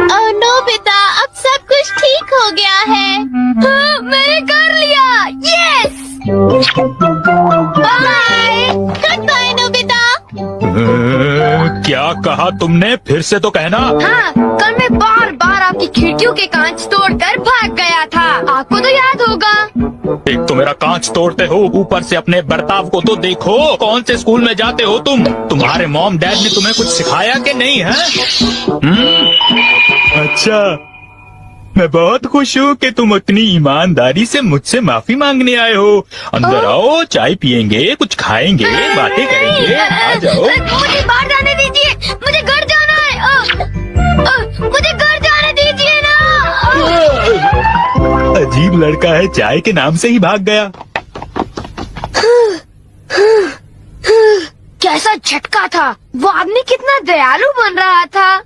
ओह Nobita, अब सब कुछ ठीक हो गया है। हाँ, मैंने कर लिया। Yes. Bye. Good bye Nobita. क्या कहा तुमने? फिर से तो कहना। हाँ, कल मैं बार बार आपकी खिड़कियों के कांच तोड़कर भाग गया था। आपको तो याद होगा। एक तो मेरा कांच तोड़ते हो, ऊपर से अपने बर्ताव को तो देखो। कौन से स्कूल में जाते हो तुम? तुम्हारे मॉम डैड ने तुम्हें कुछ सिखाया कि नहीं है? अच्छा, मैं बहुत खुश हूँ कि तुम उतनी ईमानदारी से मुझसे माफी मांगने आए हो। अंदर आओ, चाय पियेंगे, कुछ खाएंगे, बातें करेंगे। आ जाओ। मुझे बाहर जाने दीजिए, मुझे घर जाना है। मुझे घर जाने दीजिए ना। अजीब लड़का है, चाय के नाम से ही भाग गया। कैसा झटका था। वो आदमी कितना दयालु बन रहा था।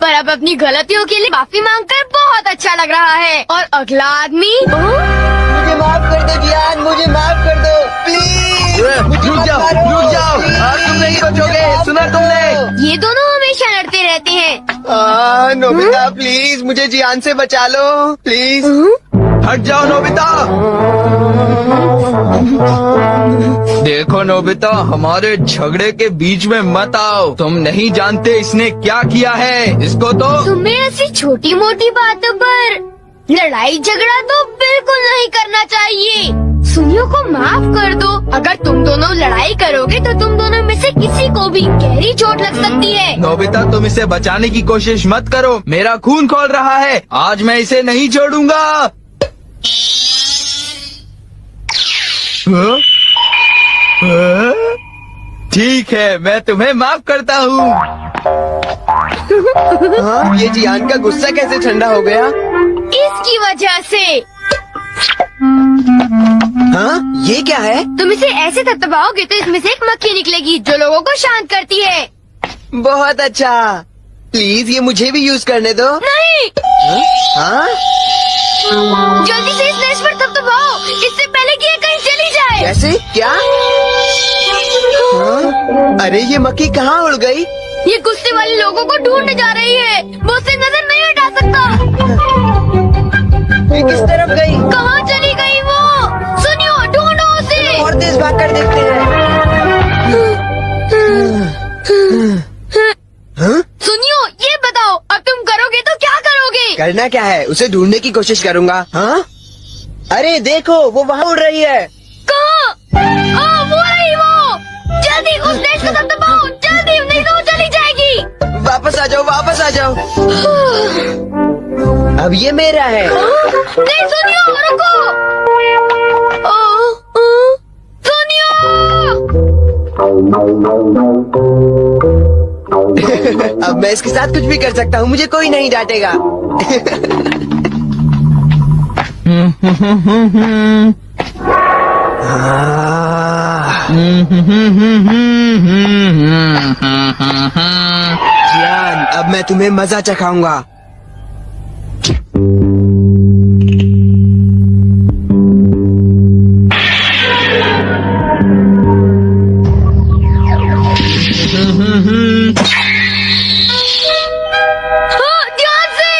पर अब अपनी गलतियों के लिए माफी मांगकर बहुत अच्छा लग रहा है। और अगला आदमी। मुझे माफ कर दो जियान, मुझे माफ कर दो प्लीज। रुक जाओ, तुम नहीं बचोगे। सुना तुमने? ये दोनों हमेशा लड़ते रहते हैं। नोबिता प्लीज मुझे जियान से बचा लो प्लीज। हट जाओ नोबिता। देखो नोबिता, हमारे झगड़े के बीच में मत आओ। तुम नहीं जानते इसने क्या किया है। इसको तो तुम्हें ऐसी छोटी मोटी बातों पर लड़ाई झगड़ा तो बिल्कुल नहीं करना चाहिए। सुनियो को माफ कर दो। अगर तुम दोनों लड़ाई करोगे तो तुम दोनों में से किसी को भी गहरी चोट लग सकती है। नोबिता, तुम इसे बचाने की कोशिश मत करो। मेरा खून खौल रहा है। आज मैं इसे नहीं छोड़ूंगा। ठीक है, मैं तुम्हें माफ करता हूँ। ये जियान का गुस्सा कैसे ठंडा हो गया? इसकी वजह से। हाँ, ये क्या है? तुम इसे ऐसे थपथपाओगे तो इसमें से एक मक्खी निकलेगी जो लोगों को शांत करती है। बहुत अच्छा। प्लीज ये मुझे भी यूज करने दो। नहीं। हाँ? जल्दी से इस लेस पर थपथपाओ, इससे पहले कि ये कहीं चली जाए। कैसे? क्या? हाँ? अरे ये मक्खी कहाँ उड़ गई? ये गुस्से वाले लोगों को ढूंढने जा रही है। वो उससे नजर नहीं हटा सकता। ये किस तरफ गई? कहाँ चली गई वो? सुनियो, ढूंढो उसे। और तेज भाग कर देखते हैं। हाँ? सुनियो, ये बताओ अब तुम करोगे तो क्या करोगे? करना क्या है? उसे ढूंढने की कोशिश करूँगा। हाँ? अरे देखो, वो वहाँ उड़ रही है। कहाँ? वो रही वो। जल्दी उस लेस को थपथपाओ, जल्दी, नहीं तो वो चली जाएगी। वापस आ जाओ, वापस आ जाओ। अब ये मेरा है। नहीं सुनियो, रुको। सुनियो। अब मैं इसके साथ कुछ भी कर सकता हूँ, मुझे कोई नहीं डांटेगा। जियान, अब मैं तुम्हें मजा चखाऊंगा। ध्यान से।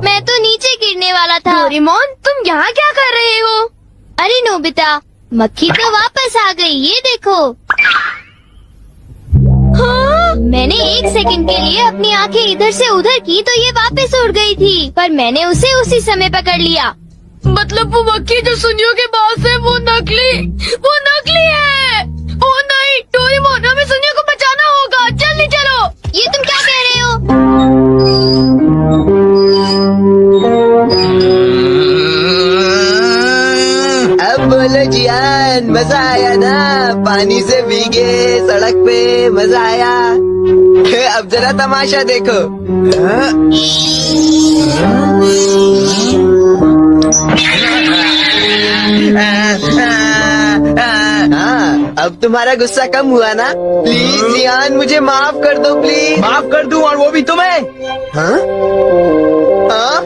मैं तो नीचे गिरने वाला था। डोरेमोन, तुम यहाँ क्या कर रहे हो? अरे नोबिता, मक्खी तो वापस आ गई, ये देखो। हाँ? मैंने 1 सेकंड के लिए अपनी आंखें इधर से उधर की तो ये वापस उड़ गई थी, पर मैंने उसे उसी समय पकड़ लिया। मतलब वो मक्खी जो सुनियो के पास है वो नकली है। ओ नहीं, डोरेमोन, हमें सुनियो को बचाना होगा। जल्दी चलो। ये तुम क्या कह रहे हो? अब बोलो जियान, मजा आया ना? पानी से भीगे सड़क पे मजा आया। अब जरा तमाशा देखो। हाँ, अब तुम्हारा गुस्सा कम हुआ ना? प्लीज जियान, मुझे माफ कर दो प्लीज। माफ कर दूं, और वो भी तुम्हें? हाँ? हाँ?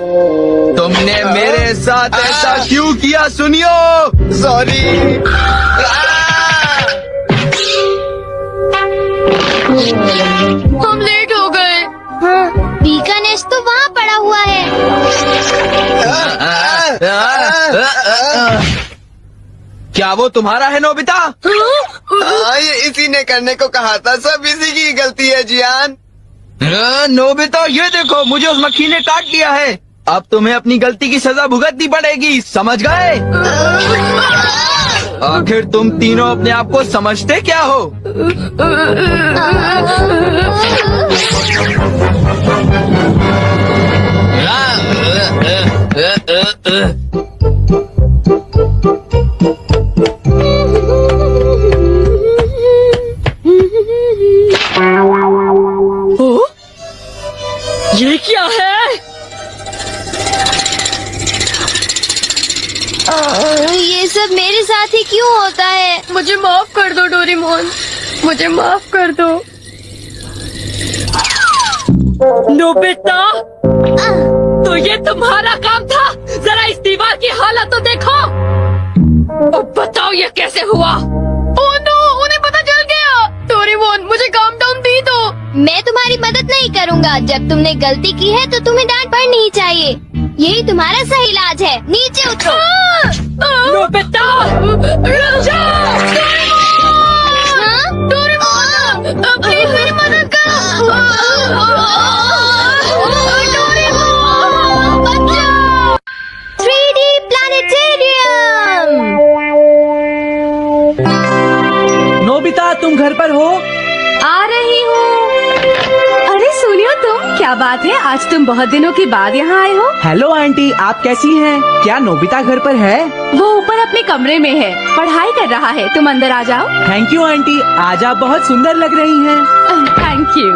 तुमने मेरे साथ ऐसा क्यों किया? सुनियो, सॉरी। क्या वो तुम्हारा है नोबिता? ये इसी ने करने को कहा था, सब इसी की गलती है जियान। नोबिता ये देखो, मुझे उस मक्खी ने काट लिया है। अब तुम्हें अपनी गलती की सजा भुगतनी पड़ेगी, समझ गए? आखिर तुम तीनों अपने आप को समझते क्या हो? ये क्या है? ये सब मेरे साथ ही क्यों होता है? मुझे माफ कर दो डोरेमोन, मुझे माफ कर दो। नोबिता, तो ये तुम्हारा काम था? जरा इस दीवार की हालत तो देखो। अब बताओ ये कैसे हुआ? ओह नो, उन्हें पता चल गया। डोरेमोन मुझे काम डाउन दी दो। मैं तुम्हारी मदद नहीं करूँगा। जब तुमने गलती की है तो तुम्हें डांट पड़नी ही चाहिए। यही तुम्हारा सही इलाज है। नीचे उतरो। नोबिता, रुक जाओ। हाँ? प्लीज मेरी मदद करो। डोरेमोन, बचाओ। 3D planetarium. नोबिता, तुम घर पर हो? आ रही हूँ। अरे सुनियो तुम, क्या बात है, आज तुम बहुत दिनों के बाद यहाँ आए हो। हेलो आंटी, आप कैसी हैं? क्या नोबिता घर पर है? वो ऊपर अपने कमरे में है, पढ़ाई कर रहा है। तुम अंदर आ जाओ। थैंक यू आंटी, आज आप बहुत सुंदर लग रही हैं। Thank you.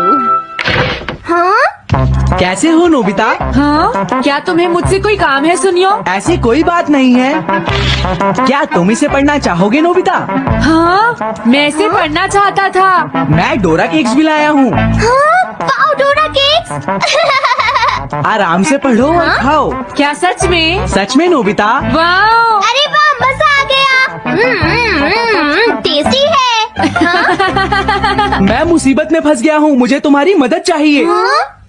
हाँ? कैसे हो नोबिता? हाँ, क्या तुम्हें मुझसे कोई काम है सुनियो? ऐसी कोई बात नहीं है। क्या तुम इसे पढ़ना चाहोगे नोबिता? हाँ, मैं इसे पढ़ना चाहता था। मैं डोरा केक्स भी लाया हूँ। हाँ? वाओ, डोरा केक्स। आराम से पढ़ो और खाओ। क्या सच में? सच में नोबिता। वाओ, अरे वाह, मजा आ गया। टेस्टी है। हाँ? मैं मुसीबत में फंस गया हूँ, मुझे तुम्हारी मदद चाहिए। हाँ?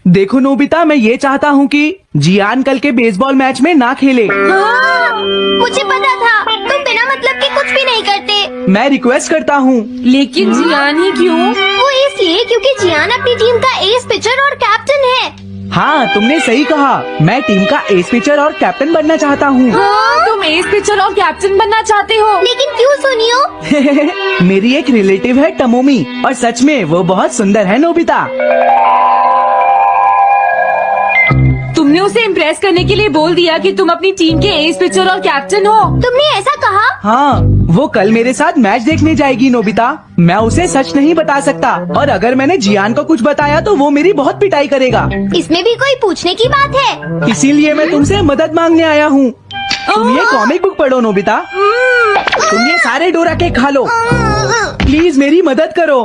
देखो नोबिता, मैं ये चाहता हूँ कि जियान कल के बेसबॉल मैच में ना खेले। हाँ? मुझे पता था, तुम बिना मतलब के कुछ भी नहीं करते। मैं रिक्वेस्ट करता हूँ। लेकिन जियान ही क्यों? वो इसलिए क्योंकि जियान अपनी टीम का एस पिचर और कैप्टन है। हाँ, तुमने सही कहा। मैं टीम का एस पिचर और कैप्टन बनना चाहता हूँ। हाँ, तुम एस पिचर और कैप्टन बनना चाहते हो? लेकिन क्यों सुनियो? मेरी एक रिलेटिव है टमोमी, और सच में वो बहुत सुंदर है नोबिता। तुमने उसे इम्प्रेस करने के लिए बोल दिया कि तुम अपनी टीम के एस पिचर और कैप्टन हो। तुमने ऐसा कहा? हाँ, वो कल मेरे साथ मैच देखने जाएगी नोबिता। मैं उसे सच नहीं बता सकता, और अगर मैंने जियान को कुछ बताया तो वो मेरी बहुत पिटाई करेगा। इसमें भी कोई पूछने की बात है? इसीलिए मैं तुमसे मदद मांगने आया हूँ। तुम ये कॉमिक बुक पढ़ो नोबिता। तुम ये सारे डोरा केक खा लो। प्लीज मेरी मदद करो।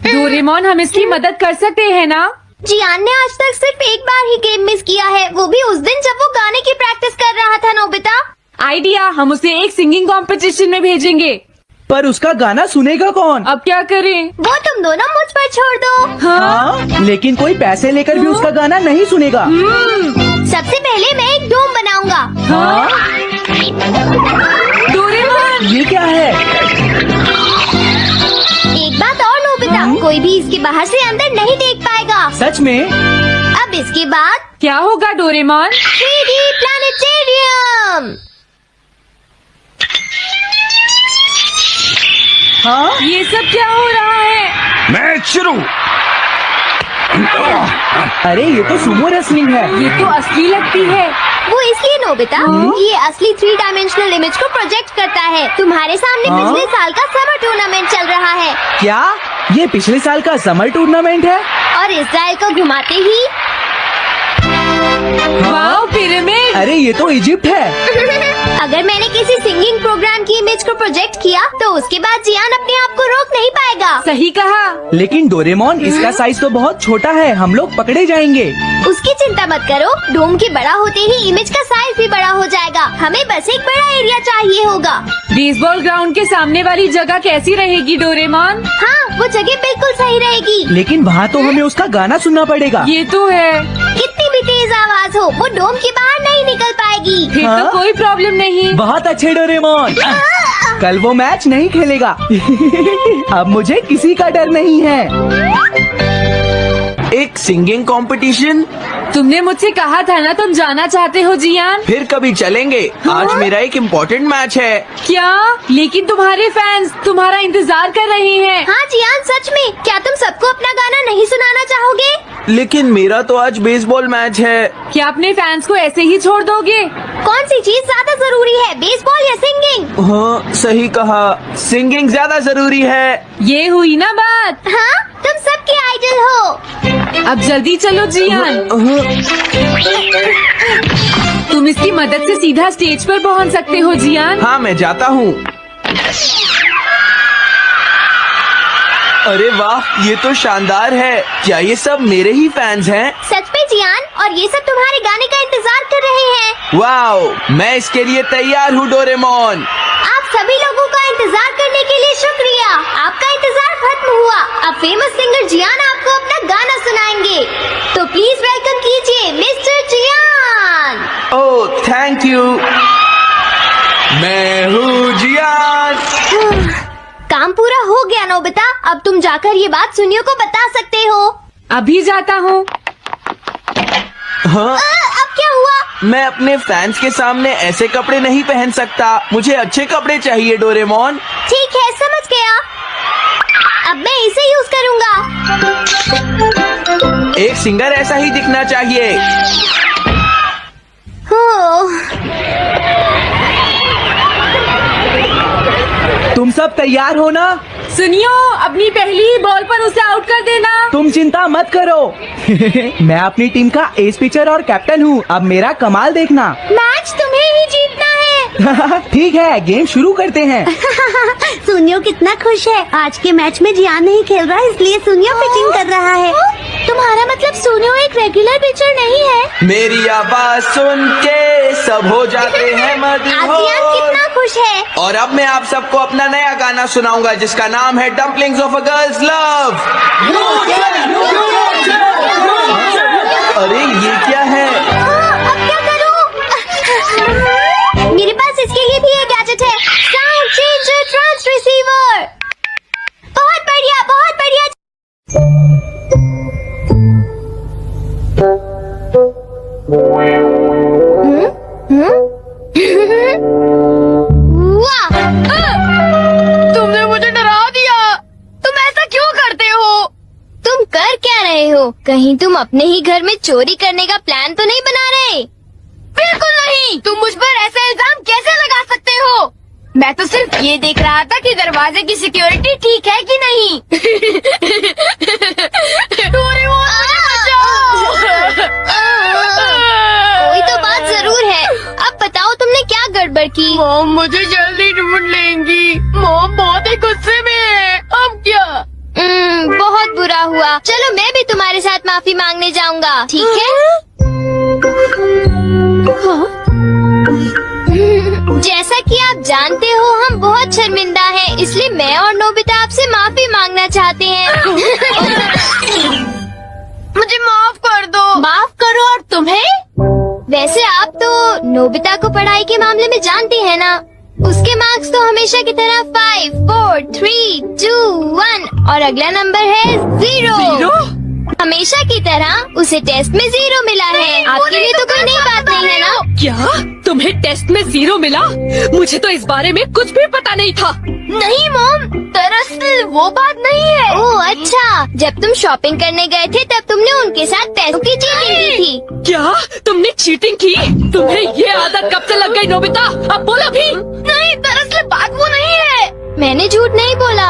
डोरेमोन, हम इसकी मदद कर सकते हैं ना? जियान ने आज तक सिर्फ एक बार ही गेम मिस किया है, वो भी उस दिन जब वो गाने की प्रैक्टिस कर रहा था। नोबिता, आइडिया, हम उसे एक सिंगिंग कंपटीशन में भेजेंगे। पर उसका गाना सुनेगा कौन? अब क्या करें? वो तुम दोनों मुझ पर छोड़ दो। हाँ, लेकिन कोई पैसे लेकर भी उसका गाना नहीं सुनेगा। सबसे पहले मैं एक डोम बनाऊंगा। हाँ? डोरेमोन, ये क्या है? एक बात और नोबिता, कोई भी इसके बाहर से अंदर नहीं देख पाएगा। सच में? अब इसके बाद क्या होगा डोरेमोन? 3D planetarium. हाँ? ये सब क्या हो रहा है? मैच शुरू। अरे ये तो सुमो रेसलिंग है। ये तो असली लगती है। वो इसलिए नोबिता, ये असली 3 डायमेंशनल इमेज को प्रोजेक्ट करता है। तुम्हारे सामने हाँ? पिछले साल का समर टूर्नामेंट चल रहा है, क्या ये पिछले साल का समर टूर्नामेंट है? और इसराइल को घुमाते ही वाओ, पिरामिड। अरे ये तो इजिप्ट है। अगर मैंने किसी सिंगिंग प्रोग्राम की इमेज को प्रोजेक्ट किया तो उसके बाद जियान अपने आप को रोक नहीं पाएगा। सही कहा। लेकिन डोरेमोन, इसका साइज तो बहुत छोटा है, हम लोग पकड़े जाएंगे। उसकी चिंता मत करो, डोम के बड़ा होते ही इमेज का साइज भी बड़ा हो जाएगा। हमें बस एक बड़ा एरिया चाहिए होगा। बेसबॉल ग्राउंड के सामने वाली जगह कैसी रहेगी डोरेमोन? हाँ, वो जगह बिल्कुल सही रहेगी। लेकिन वहाँ तो हमें उसका गाना सुनना पड़ेगा। ये तो है। कितनी भी तेज आवाज हो वो डोम के बाहर नहीं निकल पाएगी। फिर हाँ? तो कोई प्रॉब्लम नहीं। बहुत अच्छे डोरेमोन। कल वो मैच नहीं खेलेगा। अब मुझे किसी का डर नहीं है। एक सिंगिंग कंपटीशन? तुमने मुझसे कहा था ना तुम जाना चाहते हो जियान। फिर कभी चलेंगे। आज मेरा एक इम्पोर्टेंट मैच है। क्या? लेकिन तुम्हारे फैंस तुम्हारा इंतजार कर रहे हैं। हाँ जियान सच में, क्या तुम सबको अपना गाना नहीं सुनाना चाहोगे? लेकिन मेरा तो आज बेसबॉल मैच है। क्या अपने फैंस को ऐसे ही छोड़ दोगे? कौन सी चीज ज्यादा जरूरी है, बेसबॉल या सिंगिंग? हाँ सही कहा, सिंगिंग ज्यादा जरूरी है। ये हुई ना बात। हाँ तुम सबके आइडल हो। अब जल्दी चलो जियान। तुम इसकी मदद से सीधा स्टेज पर पहुंच सकते हो जियान। हाँ मैं जाता हूँ। अरे वाह, ये तो शानदार है। क्या ये सब मेरे ही फैंस हैं? सच में जियान, और ये सब तुम्हारे गाने का इंतजार कर रहे हैं। वाओ, मैं इसके लिए तैयार हूँ डोरेमोन। आप सभी लोगों का इंतजार करने के लिए शुक्रिया। आपका इंतजार खत्म हुआ। अब फेमस सिंगर जियान आपको अपना गाना सुनाएंगे, तो प्लीज वेलकम कीजिए mister Gian. Oh thank you. मैं हूँ जियान। काम पूरा हो गया नोबिता, अब तुम जाकर ये बात सुनियो को बता सकते हो। अभी जाता हूँ। हाँ, अब क्या हुआ? मैं अपने फैंस के सामने ऐसे कपड़े नहीं पहन सकता। मुझे अच्छे कपड़े चाहिए डोरेमोन। ठीक है समझ गया, अब मैं इसे यूज करूँगा। एक सिंगर ऐसा ही दिखना चाहिए। तुम सब तैयार हो ना? सुनियो, अपनी पहली ही बॉल पर उसे आउट कर देना। तुम चिंता मत करो। मैं अपनी टीम का एस पिचर और कैप्टन हूँ। अब मेरा कमाल देखना। मैच तुम्हें ही जीतना है। ठीक है, गेम शुरू करते हैं। सुनियो कितना खुश है। आज के मैच में जियान नहीं खेल रहा, इसलिए सुनियो पिचिंग कर रहा है। तुम्हारा मतलब सुनियो एक रेगुलर पिचर नहीं है? मेरी आवाज सुन के सब हो जाते हैं आज जियान कितना खुश है। और अब मैं आप सबको अपना नया गाना सुनाऊंगा जिसका नाम है dumplings of a girls love. अरे ये क्या है? अब क्या करूं? मेरे पास इसके लिए भी एक गैजेट है, साउंड चेंजर ट्रांस रिसीवर। बहुत बढ़िया, बहुत बढ़िया। वाह! तुमने मुझे डरा दिया। तुम ऐसा क्यों करते हो? तुम कर क्या रहे हो? कहीं तुम अपने ही घर में चोरी करने का प्लान तो नहीं बना रहे? बिल्कुल नहीं। तुम मुझ पर ऐसा इल्जाम कैसे लगा सकते हो? मैं तो सिर्फ ये देख रहा था कि दरवाजे की सिक्योरिटी ठीक है कि नहीं। डोरेमोन, मुझे बचाओ। कोई तो बात जरूर है। अब बताओ तुमने क्या गड़बड़ की? मॉम मुझे जल्दी ढूंढ लेंगी। मॉम बहुत ही गुस्से में है। अब क्या? बहुत बुरा हुआ। चलो मैं भी तुम्हारे साथ माफी मांगने जाऊंगा, ठीक है? जैसा कि आप जानते हो हम बहुत शर्मिंदा हैं, इसलिए मैं और नोबिता आपसे माफी मांगना चाहते हैं। मुझे माफ कर दो। माफ करो और तुम्हें? वैसे आप तो नोबिता को पढ़ाई के मामले में जानती हैं ना? उसके मार्क्स तो हमेशा की तरह 5, 4, 3, 2, 1 और अगला नंबर है 0। हमेशा की तरह उसे टेस्ट में 0 मिला है। आपके लिए तो कोई नई बात नहीं है ना? क्या तुम्हें टेस्ट में 0 मिला? मुझे तो इस बारे में कुछ भी पता नहीं था। नहीं मॉम, दरअसल वो बात नहीं है। ओह अच्छा, जब तुम शॉपिंग करने गए थे तब तुमने उनके साथ पैसों की चीटिंग की थी। क्या तुमने चीटिंग की? तुम्हें ये आदत कब से लग गई नोबिता? अब बोला भी। नहीं, दरअसल बात वो नहीं है। मैंने झूठ नहीं बोला।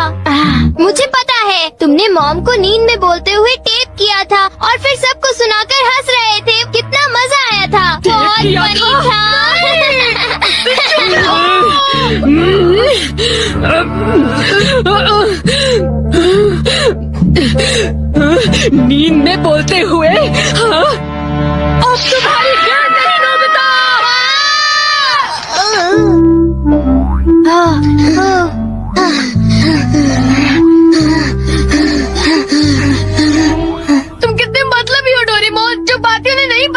मुझे पता है, तुमने मॉम को नींद में बोलते हुए टेप किया था और फिर सबको सुनाकर हंस रहे थे। कितना मजा आया था, बहुत किया फनी था। नींद में बोलते हुए? हाँ? अब तुम्हारी खैर नहीं नोबिता। तुम कितने मतलबी हो डोरेमोन, जो बातें उन्हें नहीं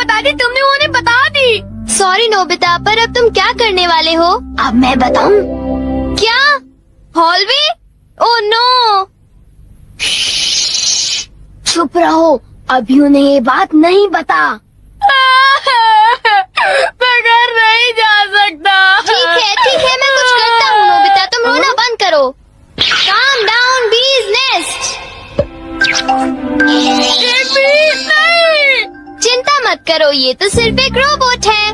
वाले हो? अब मैं बताऊं? क्या? हॉलवे? Oh no! चुप रहो, अभी उन्हें ये बात नहीं बता। मैं घर नहीं जा सकता। ठीक है, मैं कुछ करता हूँ नोबिता, तुम रोना बंद करो। Calm down, bee's nest. नहीं। चिंता मत करो, ये तो सिर्फ एक रोबोट है।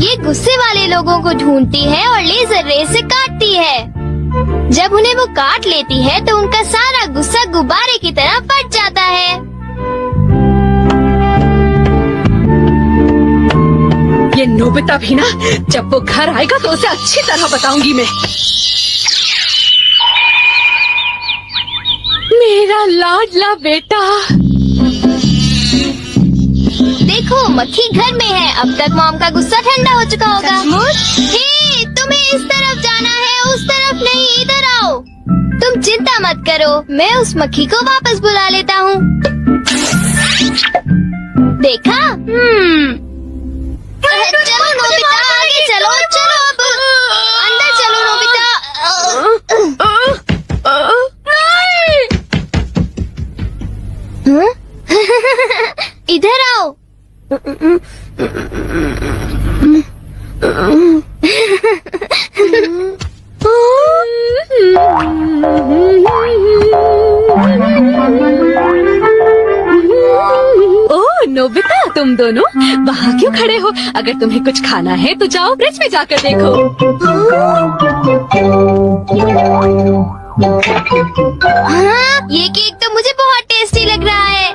ये गुस्से वाले लोगों को ढूंढती है और लेजर रे से काटती है। जब उन्हें वो काट लेती है तो उनका सारा गुस्सा गुब्बारे की तरह फट जाता है। ये नोबिता भी ना, जब वो घर आएगा तो उसे अच्छी तरह बताऊंगी मैं। मेरा लाडला बेटा। देखो, मक्खी घर में है। अब तक मॉम का गुस्सा ठंडा हो चुका होगा। हे, तुम्हें इस तरफ जाना है, उस तरफ नहीं, इधर आओ। तुम चिंता मत करो, मैं उस मक्खी को वापस बुला लेता हूँ। देखा? चलो नोबिता, आगे चलो अब अंदर चलो नोबिता। इधर आओ। ओह नोबिता, तुम दोनों वहाँ क्यों खड़े हो? अगर तुम्हें कुछ खाना है तो जाओ फ्रिज में जाकर देखो। हाँ, ये केक तो मुझे बहुत टेस्टी लग रहा है।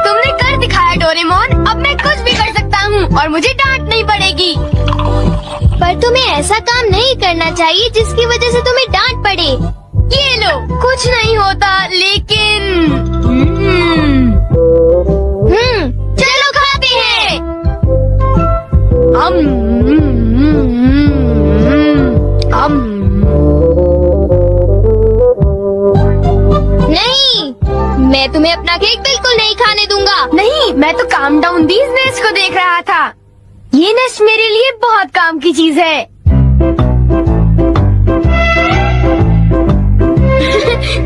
तुमने कर दिखाया डोरेमोन, अब मैं कुछ भी कर सकता हूँ और मुझे डांट नहीं पड़ेगी। पर तुम्हें ऐसा काम नहीं करना चाहिए जिसकी वजह से तुम्हें डांट पड़े। ये लो, कुछ नहीं होता, लेकिन चलो खाते हैं। नहीं, मैं तुम्हें अपना केक बिल्कुल नहीं खाने दूंगा। नहीं, मैं तो काम डाउन बीज नेस्ट को देख रहा था। ये नेस्ट मेरे लिए बहुत काम की चीज है।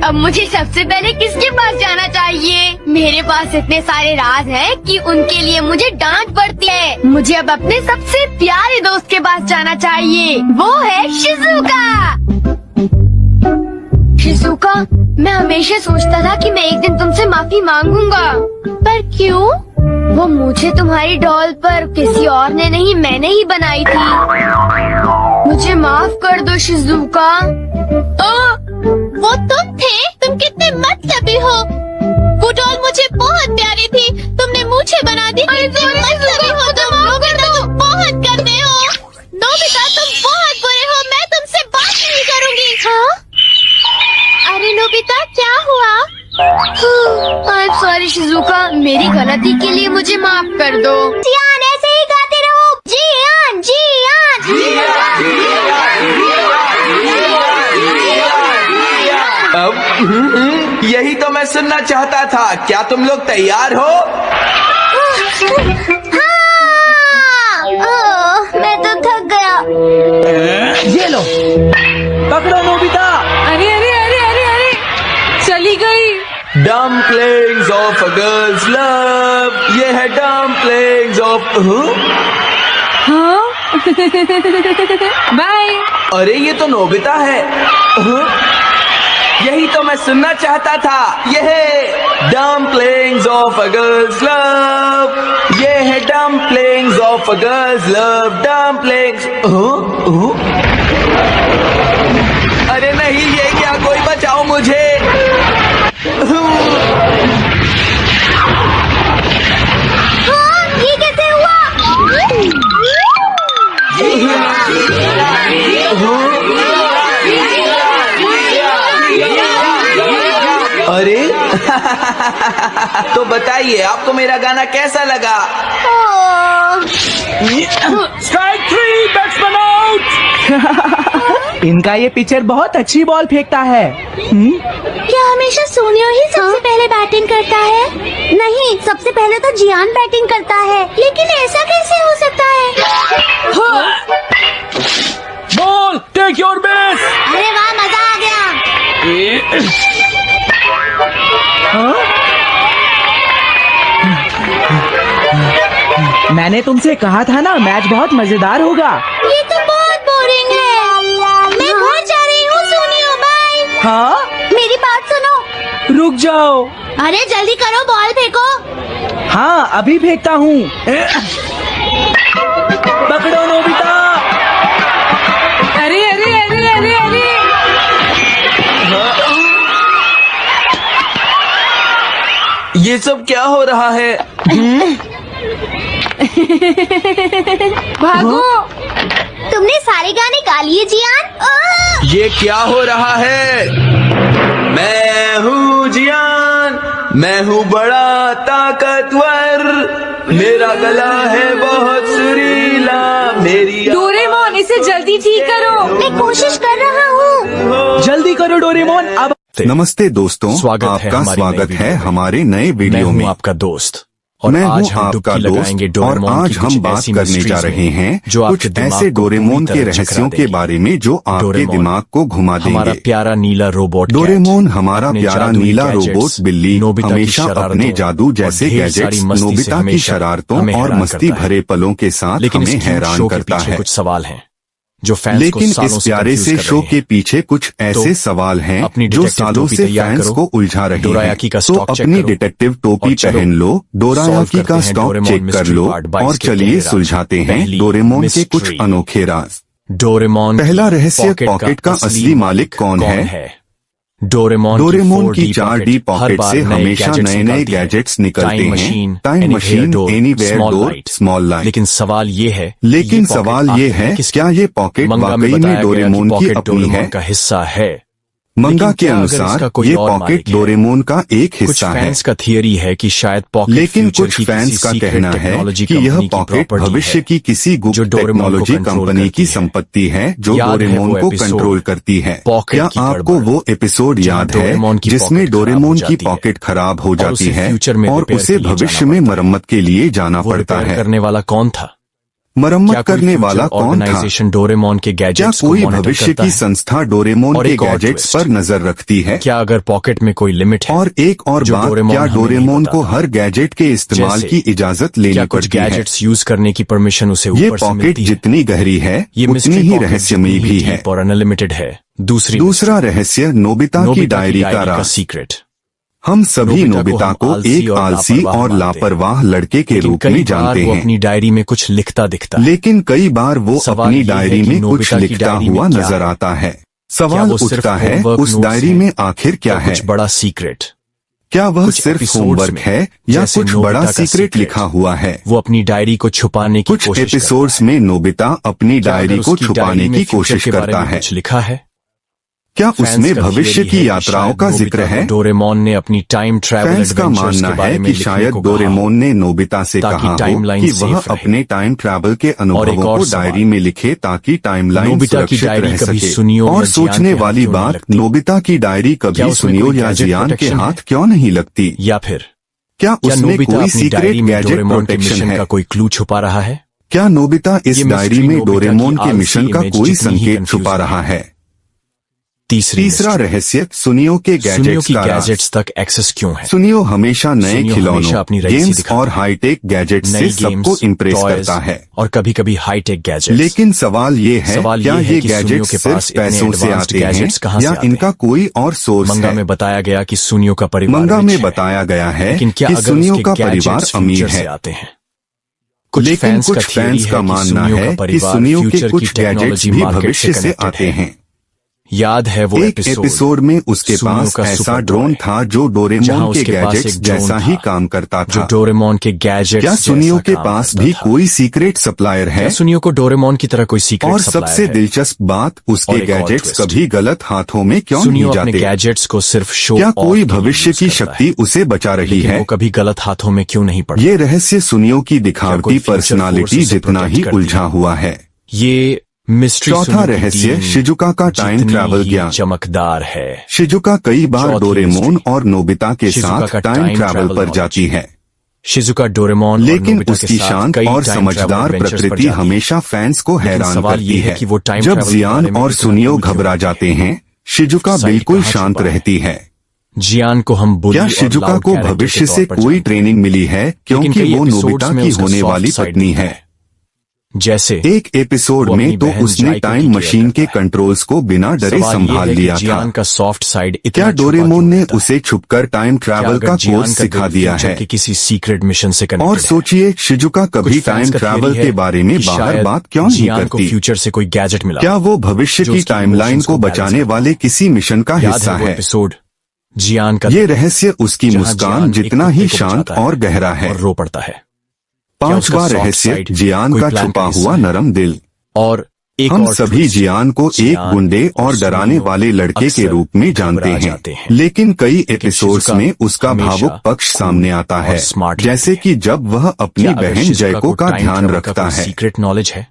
अब मुझे सबसे पहले किसके पास जाना चाहिए? मेरे पास इतने सारे राज हैं कि उनके लिए मुझे डांट पड़ती है। मुझे अब अपने सबसे प्यारे दोस्त के पास जाना चाहिए, वो है शिजुका। शिजुका, मैं हमेशा सोचता था कि मैं एक दिन तुमसे माफी मांगूंगा, पर क्यों? वो मुझे तुम्हारी डॉल पर किसी और ने नहीं, मैंने ही बनाई थी। मुझे माफ कर दो शिजुका। वो तुम थे? तुम कितने मतलबी हो। वो डॉल मुझे बहुत प्यारी थी, तुमने मुझे बना दी। मतलबी हो तुम, बहुत करते हो। नोबिता, तुम बहुत बुरे हो, मैं तुमसे बात नहीं करूँगी। हाँ? अरे नोबिता, क्या हुआ? I'm sorry शिजुका, मेरी गलती के लिए मुझे माफ कर दो। जियान, ऐसे ही गाते रहो। जियान, जियान, अब यही तो मैं सुनना चाहता था। क्या तुम लोग तैयार हो? मैं तो थक गया। ये लो, पकड़ो नोबिता। अरे अरे अरे अरे अरे, चली गई। Dumplings of a girl's love, ये है dumplings of हाँ? बाय। अरे ये तो नोबिता है। यही तो मैं सुनना चाहता था। ये है dumplings of a girl's love, ये है dumplings of a girl's love, dumplings। अरे नहीं, ये क्या? कोई बचाओ मुझे। ये कैसे हुआ? अरे तो बताइए, आपको मेरा गाना कैसा लगा? Strike 3, batsman out! इनका ये पिचर बहुत अच्छी बॉल फेंकता है। क्या हमेशा सोनियो ही सबसे पहले बैटिंग करता है? नहीं, सबसे पहले तो जियान बैटिंग करता है। लेकिन ऐसा कैसे हो सकता है? Ball take your base. अरे वाह, मजा आ गया। मैंने तुमसे कहा था ना, मैच बहुत मजेदार होगा। ये तो बहुत बोरिंग है। मैं घर जा रही हूँ सोनियो, बाय। हाँ, मेरी बात सुनो। रुक जाओ। अरे जल्दी करो, बॉल फेंको। हाँ, अभी फेंकता हूँ। पकड़ो नोबिता। अरे अरे अरे अरे अरे ये सब क्या हो रहा है? भागो। तुमने सारे गाने गा लिए जियान? ये क्या हो रहा है? मैं हूँ जियान, मैं हूँ बड़ा ताकतवर, मेरा गला है बहुत सुरीला, मेरी डोरेमोन, इसे जल्दी ठीक करो। मैं कोशिश कर रहा हूँ। जल्दी करो डोरेमोन। अब नमस्ते दोस्तों, स्वागत है आपका हमारी स्वागत नई है वीडियो में। हमारे नए मैं वीडियो हूं में। आपका दोस्त और मैं आज हूं हम आपका डुबकी लगाएंगे दोस्त और डोरेमोन आज की हम कुछ बात ऐसी करने mysteries जा रहे में, हैं जो कुछ आपके दिमाग ऐसे को डोरेमोन पूरी के तरह रहस्यों चकरा के देंगे। बारे में जो आपके डोरेमोन, दिमाग को घुमा हमारा देंगे। प्यारा नीला रोबोट कैट, डोरेमोन हमारा अपने प्यारा जादुई नीला गैजेट्स, रोबोट बिल्ली नोबिता की हमेशा शरारतों अपने जादू और जैसे ढेर सारी गैजेट्स मस्ती से नोबिता की हमेशा शरारतों हमें और हैरान मस्ती करता है। भरे पलों के साथ लेकिन हमें इस क्यूट हैरान शो के करता पीछे है। कुछ सवाल हैं जो फैंस को लेकिन सालों इस प्यारे confuse से कर शो रहे के हैं। पीछे कुछ ऐसे तो सवाल हैं अपनी जो डिटेक्टिव सालों टोपी से तैयार फैंस करो, को उलझा रहे हैं। डोरायाकी का तो स्टॉक चेक अपनी करो डिटेक्टिव टोपी और चलो पहन लो, डोरायाकी solve का करते हैं स्टॉक डोरेमोन चेक कर mystery लो part 22 और के चलिए पहले राज। सुलझाते हैं पहली डोरेमोन के कुछ mystery। अनोखे राज। डोरेमोन पहला की रहस्य पॉकेट का असली मालिक कौन है? डोरेमोन की 4D पॉकेट से हमेशा नए नए गैजेट्स निकलते हैं। Time machine, anywhere door, small light. लेकिन सवाल ये है क्या ये पॉकेट वाकई में डोरेमोन की अपनी है? का हिस्सा है? मंगा लेकिन के क्या अगर इसका अनुसार कोई ये और पॉकेट मालिक है? डोरेमोन का एक कुछ हिस्सा है, फैंस का थियरी है कि शायद पॉकेट लेकिन फ्यूचर कुछ की फैंस किसी का सीक्रेट कहना है टेक्नोलॉजी कि यह कंपनी की पॉकेट प्रॉपर्टी भविष्य है, की किसी गुप्त जो डोरेमोन को टेक्नोलॉजी कंट्रोल कंपनी करती की है। संपत्ति है जो याद है डोरेमोन वो को एपिसोड, कंट्रोल करती है। पॉकेट क्या की आपको गड़बड़, वो एपिसोड जहाँ याद है डोरेमोन की जिसमें पॉकेट खराब डोरेमोन हो की जाती है पॉकेट खराब हो और जाती उसे है फ्यूचर में और रिपेयर उसे के लिए भविष्य जाना में पड़ता है। मरम्मत के लिए जाना वो पड़ता रिपेयर है? करने वाला कौन था? मरम्मत क्या कोई करने फ्यूचर वाला कौन था? ऑर्गेनाइजेशन डोरेमोन के क्या गैजेट्स को कोई मॉनिटर भविष्य करता की है? संस्था डोरेमोन और के एक और गैजेट्स twist। पर नजर रखती है? क्या अगर पॉकेट में कोई लिमिट है? और एक और जो बात, डोरेमोन क्या हमें नहीं डोरेमोन को बताता? हर गैजेट के इस्तेमाल जैसे, की इजाजत लेनी क्या कुछ पड़ती है? गैजेट्स यूज करने की परमिशन उसे ये ऊपर से पॉकेट मिलती है? जितनी गहरी है ये उतनी mystery ही pocket रहस्यमयी जितनी भी deep है। और अनलिमिटेड है। दूसरा रहस्य नोबिता की डायरी का राज। सीक्रेट। हम सभी नोबिता नोबिता को को हम आलसी एक और आलसी लापरवाह और मानते हैं। लापरवाह लड़के के लेकिन रूप कई में बार जानते वो हैं, अपनी डायरी में कुछ लिखता दिखता है। लेकिन कई बार वो सवाल अपनी ये है डायरी कि में कुछ नोबिता की लिखता डायरी में हुआ क्या नजर है? आता है। क्या सवाल वो सिर्फ उठता है, homework उस notes डायरी हैं? में आखिर क्या या है? कुछ बड़ा सीक्रेट? क्या वह कुछ सिर्फ episodes होमवर्क में, है या जैसे कुछ नोबिता बड़ा का सीक्रेट secret, लिखा हुआ है? वो अपनी डायरी को छुपाने की कुछ कोशिश एपिसोड्स करता है। में नोबिता अपनी क्या डायरी अगर को उसकी छुपाने डायरी में की फ्यूचर कोशिश के बारे करता में है? कुछ लिखा है? क्या फैंस उसमें का भविष्य थियरी है की कि यात्राओं शायद का नोबिता जिक्र को है? डोरेमोन ने अपनी टाइम ट्रैवल फैंस का एडवेंचर्स मानना के बारे है में कि लिखने शायद को कहा हो। डोरेमोन ने नोबिता से ताकि कहा हो टाइमलाइन कि सेफ वह रहे। अपने टाइम ट्रैवल के और एक अनुभवों और को सवाल, डायरी में लिखे ताकि टाइमलाइन नोबिता की सुरक्षित डायरी रह कभी सके। सुनियो या और जियान सोचने के वाली हाथ क्यों नहीं बात, लगती? नोबिता की डायरी क्या कभी उसमें सुनियो कोई या gadget जियान के protection है? हाथ क्यों नहीं लगती? या फिर क्या क्या उसमें नोबिता कोई अपनी सीक्रेट डायरी में गैजेट डोरेमोन के प्रोटेक्शन मिशन है? का कोई क्लू छुपा रहा है? क्या नोबिता इस ये डायरी mystery में नोबिता डोरेमोन की के आलसी मिशन का image कोई जितनी ही संकेत confusing छुपा रहा है। है? तीसरा तीसरा रहस्य, सुनियो के सुनियो गैजेट्स की का राज। गैजेट्स तक एक्सेस क्यों है? सुनियो हमेशा नए सुनियो हमेशा खिलौनों, अपनी रईसी गेम्स दिखाता और है। हाईटेक गैजेट से नई सबको गेम्स, इम्प्रेस टॉयज करता है। और कभी कभी हाईटेक गैजेट्स। लेकिन सवाल ये है, सवाल क्या ये है ये कि सुनियो गैजेट्स के सिर्फ पास इतने पैसों से advanced आते हैं गैजेट्स कहाँ से या आते इनका हैं? कोई और सोर्स मंगा है? में बताया गया कि सुनियो का परिवार मंगा rich में है। बताया गया है लेकिन क्या कि अगर सुनियो उसके का परिवार गैजेट्स अमीर फ्यूचर से है? आते हैं? कुछ लेकिन फैंस कुछ का थियरी फैंस है का कि मानना सुनियो है का कि परिवार सुनियो के फ्यूचर की कुछ गैजेट्स टेक्नोलॉजी भी मार्केट भविष्य से connected आते हैं। याद है वो एक एपिसोड में उसके सुनियो पास का ऐसा सुपर ड्रोन टॉय, था जो जहां डोरेमोन के उसके पास गैजेट्स एक ड्रोन जैसा था, ही काम करता जो था। डोरेमोन के गैजेट्स क्या जैसा सुनियो के काम पास करता भी था? कोई सीक्रेट सप्लायर है? क्या सुनियो को डोरेमोन की तरह कोई सीक्रेट और सप्लायर सबसे है? दिलचस्प बात, और उसके एक और गैजेट्स twist। कभी गलत हाथों में क्यों सुनियो नहीं अपने जाते? गैजेट्स को सिर्फ शो क्या ऑफ कोई के लिए भविष्य यूज की करता है? शक्ति उसे बचा रही लेकिन है? वो कभी गलत हाथों में क्यों नहीं पड़ता? ये रहस्य सुनियो की कोई दिखावटी future force पर्सनालिटी उसे जितना protect ही करती उलझा है? हुआ है। ये मिस्ट्री चौथा रहस्य शिजुका का टाइम ट्रैवल ज्ञान। चमकदार है। शिजुका कई बार चौथी डोरेमोन मिस्ट्री। और नोबिता के शिजुका साथ का टाइम टाइम ट्रैवल ट्रैवल पर नॉलेज। जाती है, शिजुका डोरेमोन और लेकिन नोबिता उसकी के साथ शांत कई और टाइम समझदार ट्रैवल एडवेंचर्स पर प्रकृति जाती है। हमेशा फैंस को लेकिन हैरान सवाल करती ये है है। कि वो टाइम जब ट्रैवल के जियान बारे में और इतना सुनियो भूल क्यों घबरा गए? जाते हैं, शिजुका साइड बिल्कुल कहाँ शांत छुपा है? रहती है। जियान को हम बुली क्या और शिजुका लाउड को कैरेक्टर के भविष्य तौर से पर कोई जानते हैं। ट्रेनिंग मिली है लेकिन क्योंकि कई वो एपिसोड्स नोबिता में की उसका होने सॉफ्ट वाली साइड पत्नी दिखता है। जैसे एक एपिसोड वो में अपनी तो बहन उसने जायको की टाइम केयर मशीन करता के है। कंट्रोल्स को बिना डरे सवाल ये संभाल है कि लिया था। जियान का सॉफ्ट साइड इतना क्या छुपा डोरेमोन क्यों ने रहता? उसे छुपकर टाइम क्या ट्रैवल अगर का जियान कोर्स का सिखा दिल दिया फ्यूचर है? के किसी सीक्रेट मिशन से और कनेक्टेड है? सोचिए, शिजुका कभी कुछ फैंस टाइम का ट्रैवल theory के बारे में कि बाहर शायद बात क्यों नहीं जियान को करती? फ्यूचर से कोई गैजेट मिला। क्या वो भविष्य जो की उसकी टाइमलाइन emotions को को balance बचाने करता वाले किसी मिशन का याद हिस्सा है वो है? एपिसोड जियान का ये रहस्य उसकी जहाँ मुस्कान जियान एक जितना कुत्ते ही को शांत बचाता है और गहरा है। और रो पड़ता है। क्या पांचवा उसका soft रहस्य side जियान कोई का plan छुपा हिस्सा हुआ है? नरम दिल। और एक हम और सभी twist, जियान को एक जियान गुंडे और सुनियो डराने वाले लड़के के अक्सर रूप में जानते घबरा हैं, जाते हैं। लेकिन कई एपिसोड्स शिजुका में उसका हमेशा भावुक पक्ष cool सामने आता और है, smart जैसे रहती है। कि जब वह अपनी क्या अगर बहन शिजुका जयको को का time ध्यान travel रखता का कोई है। सीक्रेट नॉलेज है?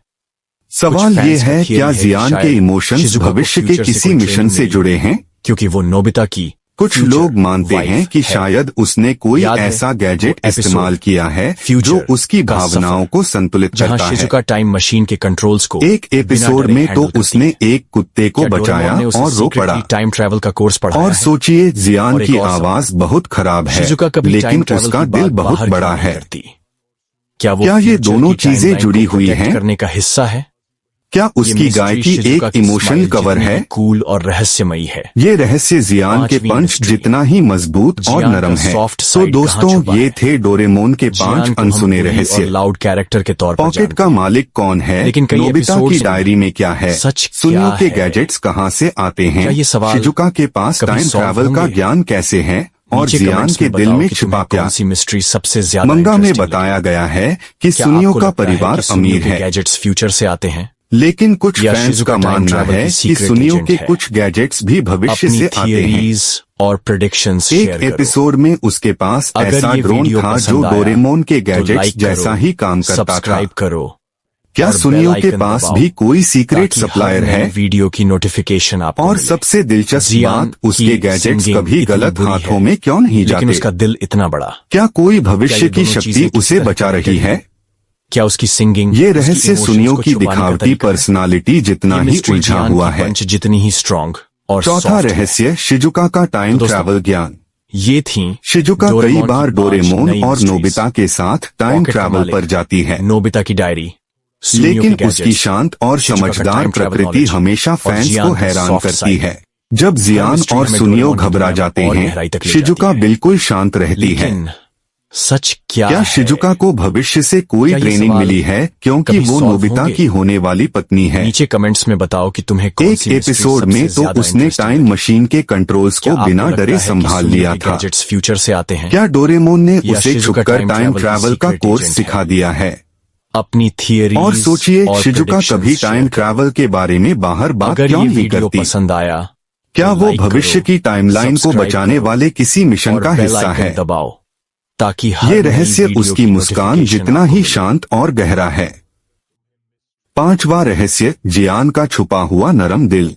सवाल कुछ ये fans का है, theory क्या है कि जियान के शायद इमोशंस शिजुका को भविष्य के फ्यूचर से किसी कोई मिशन ट्रेनिंग से मिली जुड़े हैं? क्योंकि वो नोबिता की कुछ future लोग मानते wife हैं कि है। शायद उसने कोई याद है ऐसा गैजेट वो episode इस्तेमाल किया है Future जो उसकी का भावनाओं सफर, को संतुलित जहाँ करता है। शिजुका टाइम मशीन के कंट्रोल्स को एक एपिसोड में तो उसने एक कुत्ते को बचाया और रो पड़ा। टाइम ट्रैवल का कोर्स पढ़ाया और है। सोचिए, जियान और एक की और सवाल, आवाज बहुत खराब है, शिजुका कभी लेकिन टाइम ट्रैवल उसका की दिल बात बहुत बाहर बड़ा क्यों नहीं है। करती? क्या वो क्या ये फ्यूचर दोनों की चीजें टाइमलाइन जुड़ी को हुई प्रोटेक्ट हैं? करने का हिस्सा है? क्या ये उसकी मिस्ट्री गायकी शिजुका एक की इमोशनल स्माइल कवर जितनी है? ही कूल और रहस्यमयी है। ये रहस्य जियान के पांचवी पंच मिस्ट्री, जितना ही मजबूत और जियान नरम का है। soft तो side कहाँ दोस्तों, छुपा ये है? थे डोरेमोन के जियान 5 को हम अनसुने बुली रहस्य। और लाउड कैरेक्टर के तौर पर पॉकेट जानते का हैं। मालिक कौन है? लेकिन कई नोबिता एपिसोड्स की में डायरी में क्या है? सच सुनियो क्या के है? गैजेट्स कहाँ से आते हैं? क्या ये सवाल शिजुका के पास कभी टाइम solve ट्रैवल का होंगे? ज्ञान कैसे है? और नीचे जियान कमेंट्स के में दिल बताओ में कि छिपा तुम्हें क्या? कौन सी मिस्ट्री सबसे ज्यादा मंगा में interesting बताया लगी? गया है कि क्या सुनियो आपको का लगता है परिवार कि सुनियो अमीर के है, गैजेट्स फ्यूचर से आते हैं? लेकिन कुछ या फैंस शिजुका का टाइम मानना ट्रैवल है की कि सीक्रेट सुनियो एजेंट के है। कुछ गैजेट्स भी भविष्य अपनी से आते हैं। थियरीज और प्रेडिक्शंस एक शेयर करो। एपिसोड में उसके पास अगर ऐसा ये ड्रोन वीडियो था पसंद जो आया, डोरेमोन के तो गैजेट्स लाइक जैसा करो, ही काम करता था। सब्सक्राइब करो। क्या और सुनियो बेल के आइकन पास दबाओ भी कोई सीक्रेट ताकि हर सप्लायर नई है? वीडियो की नोटिफिकेशन आपको और मिले। सबसे दिलचस्प जियान बात, उसके की गैजेट्स singing कभी इतनी गलत बुरी हाथों है, में क्यों नहीं लेकिन जाते? उसका दिल इतना बड़ा। क्या कोई क्या भविष्य ये की दोनों शक्ति चीजें किसी उसे तरह बचा connected रही हैं? है? क्या उसकी सिंगिंग ये रहस्य सुनियो की दिखावटी पर्सनालिटी जितना ही उलझा हुआ है। जितनी ही स्ट्रॉन्ग और चौथा soft है। रहस्य शिजुका का टाइम तो दोस्तों, ट्रैवल ज्ञान। ये थी शिजुका कई डोरेमोन बार की 5 डोरेमोन नई और mysteries। नोबिता के साथ टाइम पॉकेट का ट्रैवल मालिक, पर जाती है, नोबिता की डायरी, सुनियो लेकिन के उसकी गैजेट्स, शांत और शिजुका का समझदार टाइम ट्रैवल प्रकृति नॉलेज, हमेशा और फैंस जियान को का हैरान soft करती side। है। जब जियान मिस्ट्री और हमें सुनियो डोरेमोन की घबरा दुनिया जाते में और हैं, गहराई तक ले शिजुका जाती है। बिल्कुल शांत रहती है। लेकिन सच क्या क्या है? शिजुका को भविष्य से कोई क्या ये ट्रेनिंग सवाल मिली है क्योंकि कभी वो solve नोबिता होंगे? की होने वाली पत्नी है? नीचे कमेंट्स में बताओ कि तुम्हें कौन एक सी मिस्ट्री एपिसोड सबसे में तो ज्यादा उसने interesting टाइम लगी? मशीन के कंट्रोल्स क्या को आपको बिना लगता डरे है कि संभाल सुनियो लिया के था? गैजेट्स फ्यूचर से आते हैं? क्या डोरेमोन ने या उसे शिजुका छुपकर टाइम टाइम ट्रैवल की ट्रैवल का सीक्रेट कोर्स एजेंट सिखा है? दिया है? अपनी थियरी और सोचिए, शिजुका कभी टाइम ट्रैवल के बारे में बाहर बात अगर क्यों ये नहीं वीडियो करती? पसंद आया, क्या तो वो लाइक भविष्य करो, की टाइमलाइन को सब्सक्राइब बचाने करो, वाले किसी मिशन और का बेल हिस्सा आइकन है? दबाओ ताकि हर ये नई रहस्य वीडियो उसकी की मुस्कान notification जितना आपको ही मिले। शांत और गहरा है। पांचवा रहस्य, जियान का छुपा हुआ नरम दिल।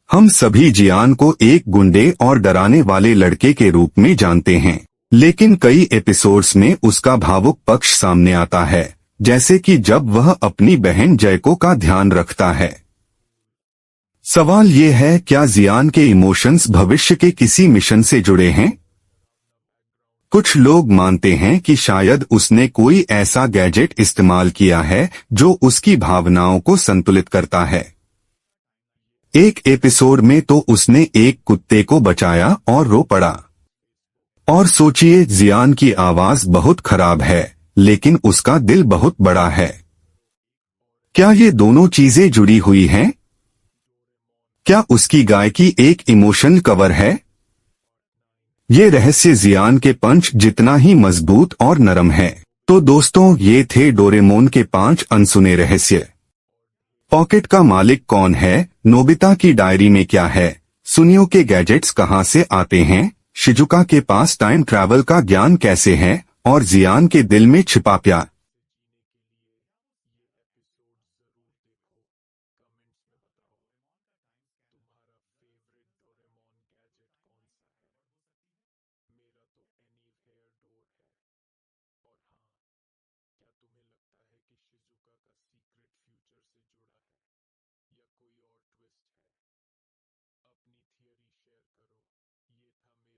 हम सभी जियान को एक गुंडे और डराने वाले लड़के के रूप में जानते हैं, लेकिन कई एपिसोड्स में उसका भावुक पक्ष सामने आता है, जैसे कि जब वह अपनी बहन जयको का ध्यान रखता है। सवाल ये है, क्या जियान के इमोशंस भविष्य के किसी मिशन से जुड़े हैं? कुछ लोग मानते हैं कि शायद उसने कोई ऐसा गैजेट इस्तेमाल किया है जो उसकी भावनाओं को संतुलित करता है। एक एपिसोड में तो उसने एक कुत्ते को बचाया और रो पड़ा। और सोचिए, जियान की आवाज बहुत खराब है, लेकिन उसका दिल बहुत बड़ा है। क्या ये दोनों चीजें जुड़ी हुई हैं? क्या उसकी गायकी एक इमोशन कवर है? ये रहस्य जियान के पंच जितना ही मजबूत और नरम है। तो दोस्तों, ये थे डोरेमोन के 5 अनसुने रहस्य। पॉकेट का मालिक कौन है? नोबिता की डायरी में क्या है? सुनियो के गैजेट्स कहां से आते हैं? शिजुका के पास टाइम ट्रैवल का ज्ञान कैसे है? और जियान के दिल में छिपा क्या? कि शिजुका का सीक्रेट फ्यूचर से जुड़ा है या कोई और ट्विस्ट है। अपनी थियरी शेयर करो। ये था मेरा रिव्यू। पसंद आया तो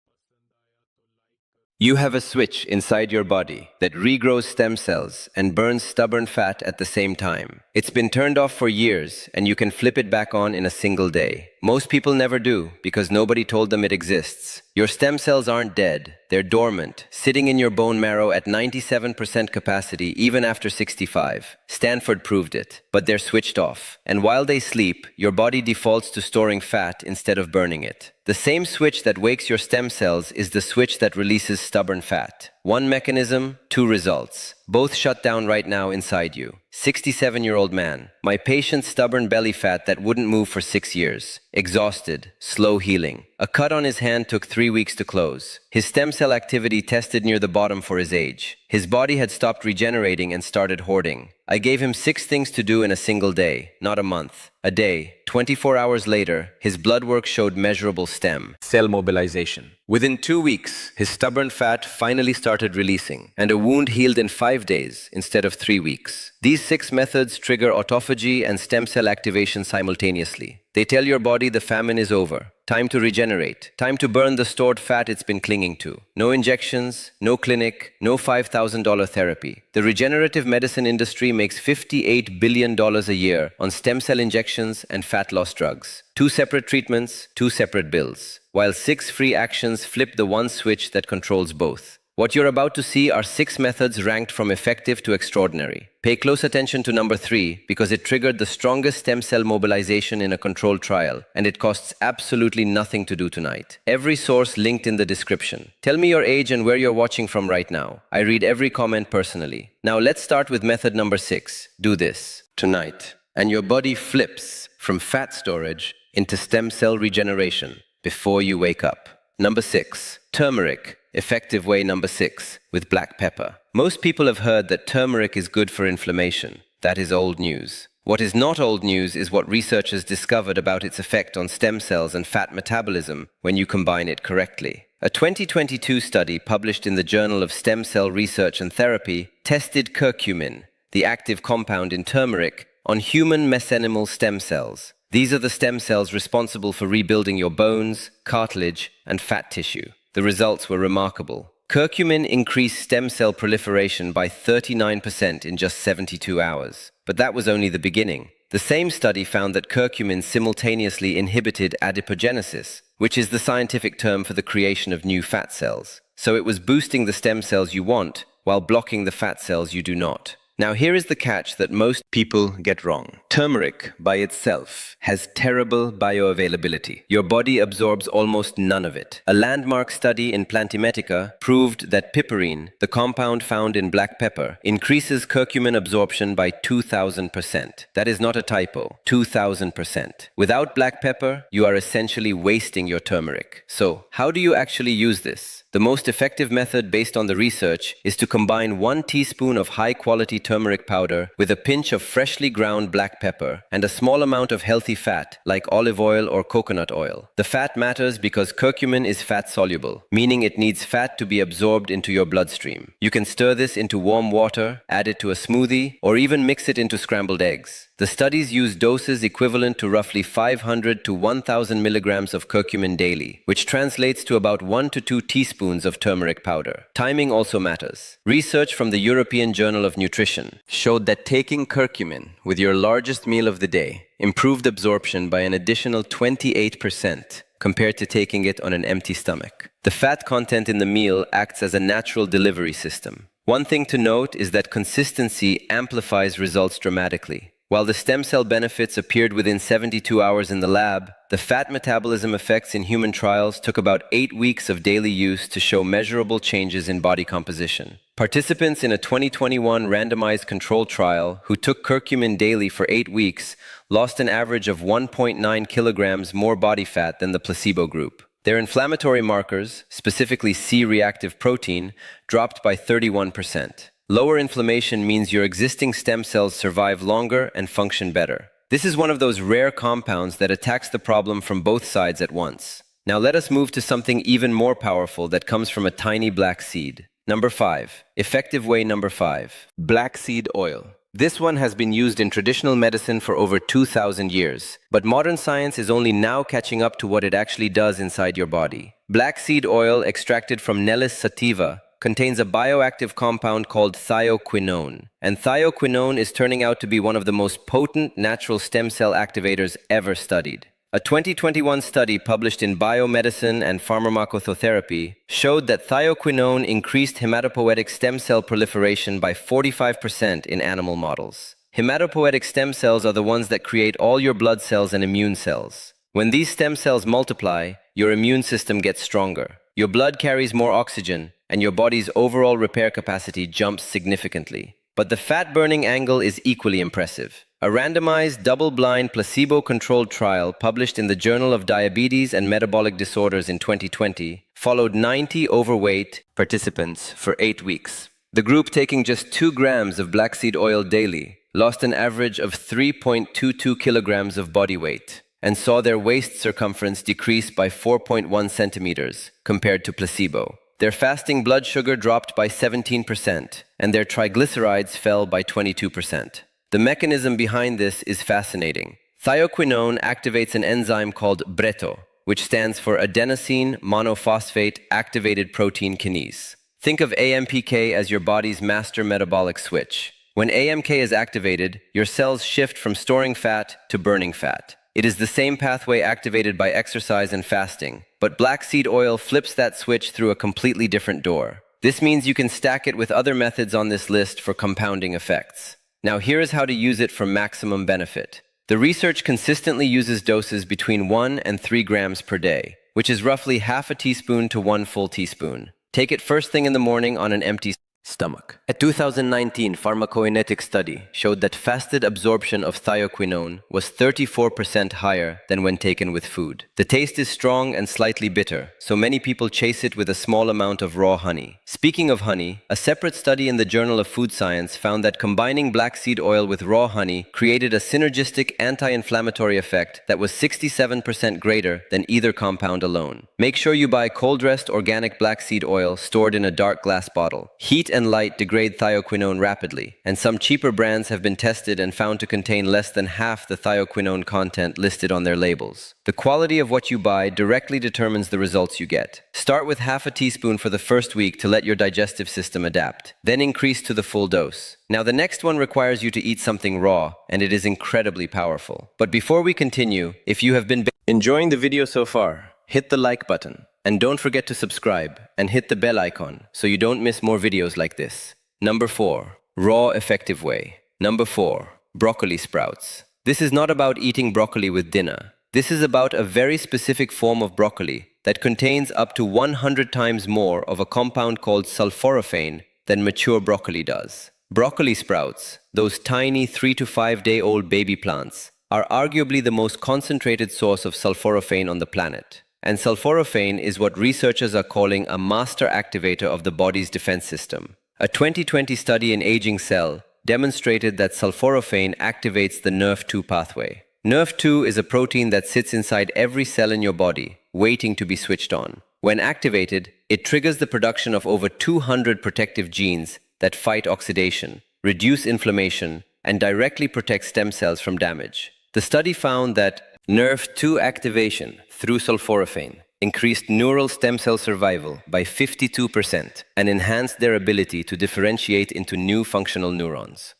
लाइक करो। You have a switch inside your body that regrows stem cells and burns stubborn fat at the same time. It's been turned off for years, and you can flip it back on in a single day. Most people never do because nobody told them it exists. Your stem cells aren't dead. They're dormant, sitting in your bone marrow at 97% capacity even after 65. Stanford proved it, but they're switched off. And while they sleep, your body defaults to storing fat instead of burning it. The same switch that wakes your stem cells is the switch that releases stubborn fat. One mechanism, two results. Both shut down right now inside you. 67-year-old man. My patient's stubborn belly fat that wouldn't move for 6 years. Exhausted, slow healing. A cut on his hand took 3 weeks to close. His stem cell activity tested near the bottom for his age. His body had stopped regenerating and started hoarding. I gave him 6 things to do in a single day, not a month. A day, 24 hours later, his blood work showed measurable stem cell mobilization. Within 2 weeks, his stubborn fat finally started releasing, and a wound healed in 5 days instead of 3 weeks. These 6 methods trigger autophagy and stem cell activation simultaneously. They tell your body the famine is over. Time to regenerate. Time to burn the stored fat it's been clinging to. No injections, no clinic, no $5,000 therapy. The regenerative medicine industry makes $58 billion a year on stem cell injections and fat loss drugs. 2 separate treatments, 2 separate bills. While 6 free actions flip the one switch that controls both. What you're about to see are 6 methods ranked from effective to extraordinary. Pay close attention to number 3 because it triggered the strongest stem cell mobilization in a controlled trial, and it costs absolutely nothing to do tonight. Every source linked in the description. Tell me your age and where you're watching from right now. I read every comment personally. Now let's start with method number 6. Do this tonight, and your body flips from fat storage into stem cell regeneration before you wake up. Number 6. Turmeric. Effective way number 6, with black pepper. Most people have heard that turmeric is good for inflammation. That is old news. What is not old news is what researchers discovered about its effect on stem cells and fat metabolism when you combine it correctly. A 2022 study published in the Journal of Stem Cell Research and Therapy tested curcumin, the active compound in turmeric, on human mesenchymal stem cells. These are the stem cells responsible for rebuilding your bones, cartilage, and fat tissue. The results were remarkable. Curcumin increased stem cell proliferation by 39% in just 72 hours. But that was only the beginning. The same study found that curcumin simultaneously inhibited adipogenesis, which is the scientific term for the creation of new fat cells. So it was boosting the stem cells you want, while blocking the fat cells you do not. Now here is the catch that most people get wrong. Turmeric, by itself, has terrible bioavailability. Your body absorbs almost none of it. A landmark study in Plantimetica proved that piperine, the compound found in black pepper, increases curcumin absorption by 2,000%. That is not a typo. 2,000%. Without black pepper, you are essentially wasting your turmeric. So, how do you actually use this? The most effective method based on the research is to combine 1 teaspoon of high-quality turmeric powder with a pinch of freshly ground black pepper and a small amount of healthy fat like olive oil or coconut oil. The fat matters because curcumin is fat-soluble, meaning it needs fat to be absorbed into your bloodstream. You can stir this into warm water, add it to a smoothie, or even mix it into scrambled eggs. The studies use doses equivalent to roughly 500 to 1,000 milligrams of curcumin daily, which translates to about 1 to 2 teaspoons of turmeric powder. Timing also matters. Research from the European Journal of Nutrition showed that taking curcumin with your largest meal of the day improved absorption by an additional 28% compared to taking it on an empty stomach. The fat content in the meal acts as a natural delivery system. One thing to note is that consistency amplifies results dramatically. While the stem cell benefits appeared within 72 hours in the lab, the fat metabolism effects in human trials took about 8 weeks of daily use to show measurable changes in body composition. Participants in a 2021 randomized controlled trial who took curcumin daily for 8 weeks lost an average of 1.9 kilograms more body fat than the placebo group. Their inflammatory markers, specifically C-reactive protein, dropped by 31%. Lower inflammation means your existing stem cells survive longer and function better. This is one of those rare compounds that attacks the problem from both sides at once. Now let us move to something even more powerful that comes from a tiny black seed. Number 5. Effective way number 5. Black seed oil. This one has been used in traditional medicine for over 2,000 years, but modern science is only now catching up to what it actually does inside your body. Black seed oil extracted from Nellis sativa contains a bioactive compound called thioquinone, and thioquinone is turning out to be one of the most potent natural stem cell activators ever studied. A 2021 study published in Biomedicine and Pharmacotherapy showed that thioquinone increased hematopoietic stem cell proliferation by 45% in animal models. Hematopoietic stem cells are the ones that create all your blood cells and immune cells. When these stem cells multiply, your immune system gets stronger. Your blood carries more oxygen, and your body's overall repair capacity jumps significantly. But the fat-burning angle is equally impressive. A randomized, double-blind, placebo-controlled trial published in the Journal of Diabetes and Metabolic Disorders in 2020 followed 90 overweight participants for 8 weeks. The group taking just 2 grams of black seed oil daily lost an average of 3.22 kilograms of body weight and saw their waist circumference decrease by 4.1 centimeters compared to placebo. Their fasting blood sugar dropped by 17%, and their triglycerides fell by 22%. The mechanism behind this is fascinating. Thioquinone activates an enzyme called BRETO, which stands for adenosine monophosphate activated protein kinase. Think of AMPK as your body's master metabolic switch. When AMK is activated, your cells shift from storing fat to burning fat. It is the same pathway activated by exercise and fasting, but black seed oil flips that switch through a completely different door. This means you can stack it with other methods on this list for compounding effects. Now here is how to use it for maximum benefit. The research consistently uses doses between 1 and 3 grams per day, which is roughly half a teaspoon to 1 full teaspoon. Take it first thing in the morning on an empty stomach. A 2019 pharmacokinetic study showed that fasted absorption of thioquinone was 34% higher than when taken with food. The taste is strong and slightly bitter, so many people chase it with a small amount of raw honey. Speaking of honey, a separate study in the Journal of Food Science found that combining black seed oil with raw honey created a synergistic anti-inflammatory effect that was 67% greater than either compound alone. Make sure you buy cold-pressed organic black seed oil stored in a dark glass bottle. Heat and light degrade thioquinone rapidly, and some cheaper brands have been tested and found to contain less than half the thioquinone content listed on their labels. The quality of what you buy directly determines the results you get. Start with half a teaspoon for the first week to let your digestive system adapt, then increase to the full dose. Now the next one requires you to eat something raw, and it is incredibly powerful. But before we continue, if you have been enjoying the video so far, hit the like button. And don't forget to subscribe and hit the bell icon so you don't miss more videos like this. Number 4. Raw effective way. Number 4. Broccoli sprouts. This is not about eating broccoli with dinner. This is about a very specific form of broccoli that contains up to 100 times more of a compound called sulforaphane than mature broccoli does. Broccoli sprouts, those tiny 3 to 5 day old baby plants, are arguably the most concentrated source of sulforaphane on the planet. And sulforaphane is what researchers are calling a master activator of the body's defense system. A 2020 study in Aging Cell demonstrated that sulforaphane activates the NRF2 pathway. NRF2 is a protein that sits inside every cell in your body, waiting to be switched on. When activated, it triggers the production of over 200 protective genes that fight oxidation, reduce inflammation, and directly protect stem cells from damage. The study found that NRF2 activation through sulforaphane increased neural stem cell survival by 52% and enhanced their ability to differentiate into new functional neurons.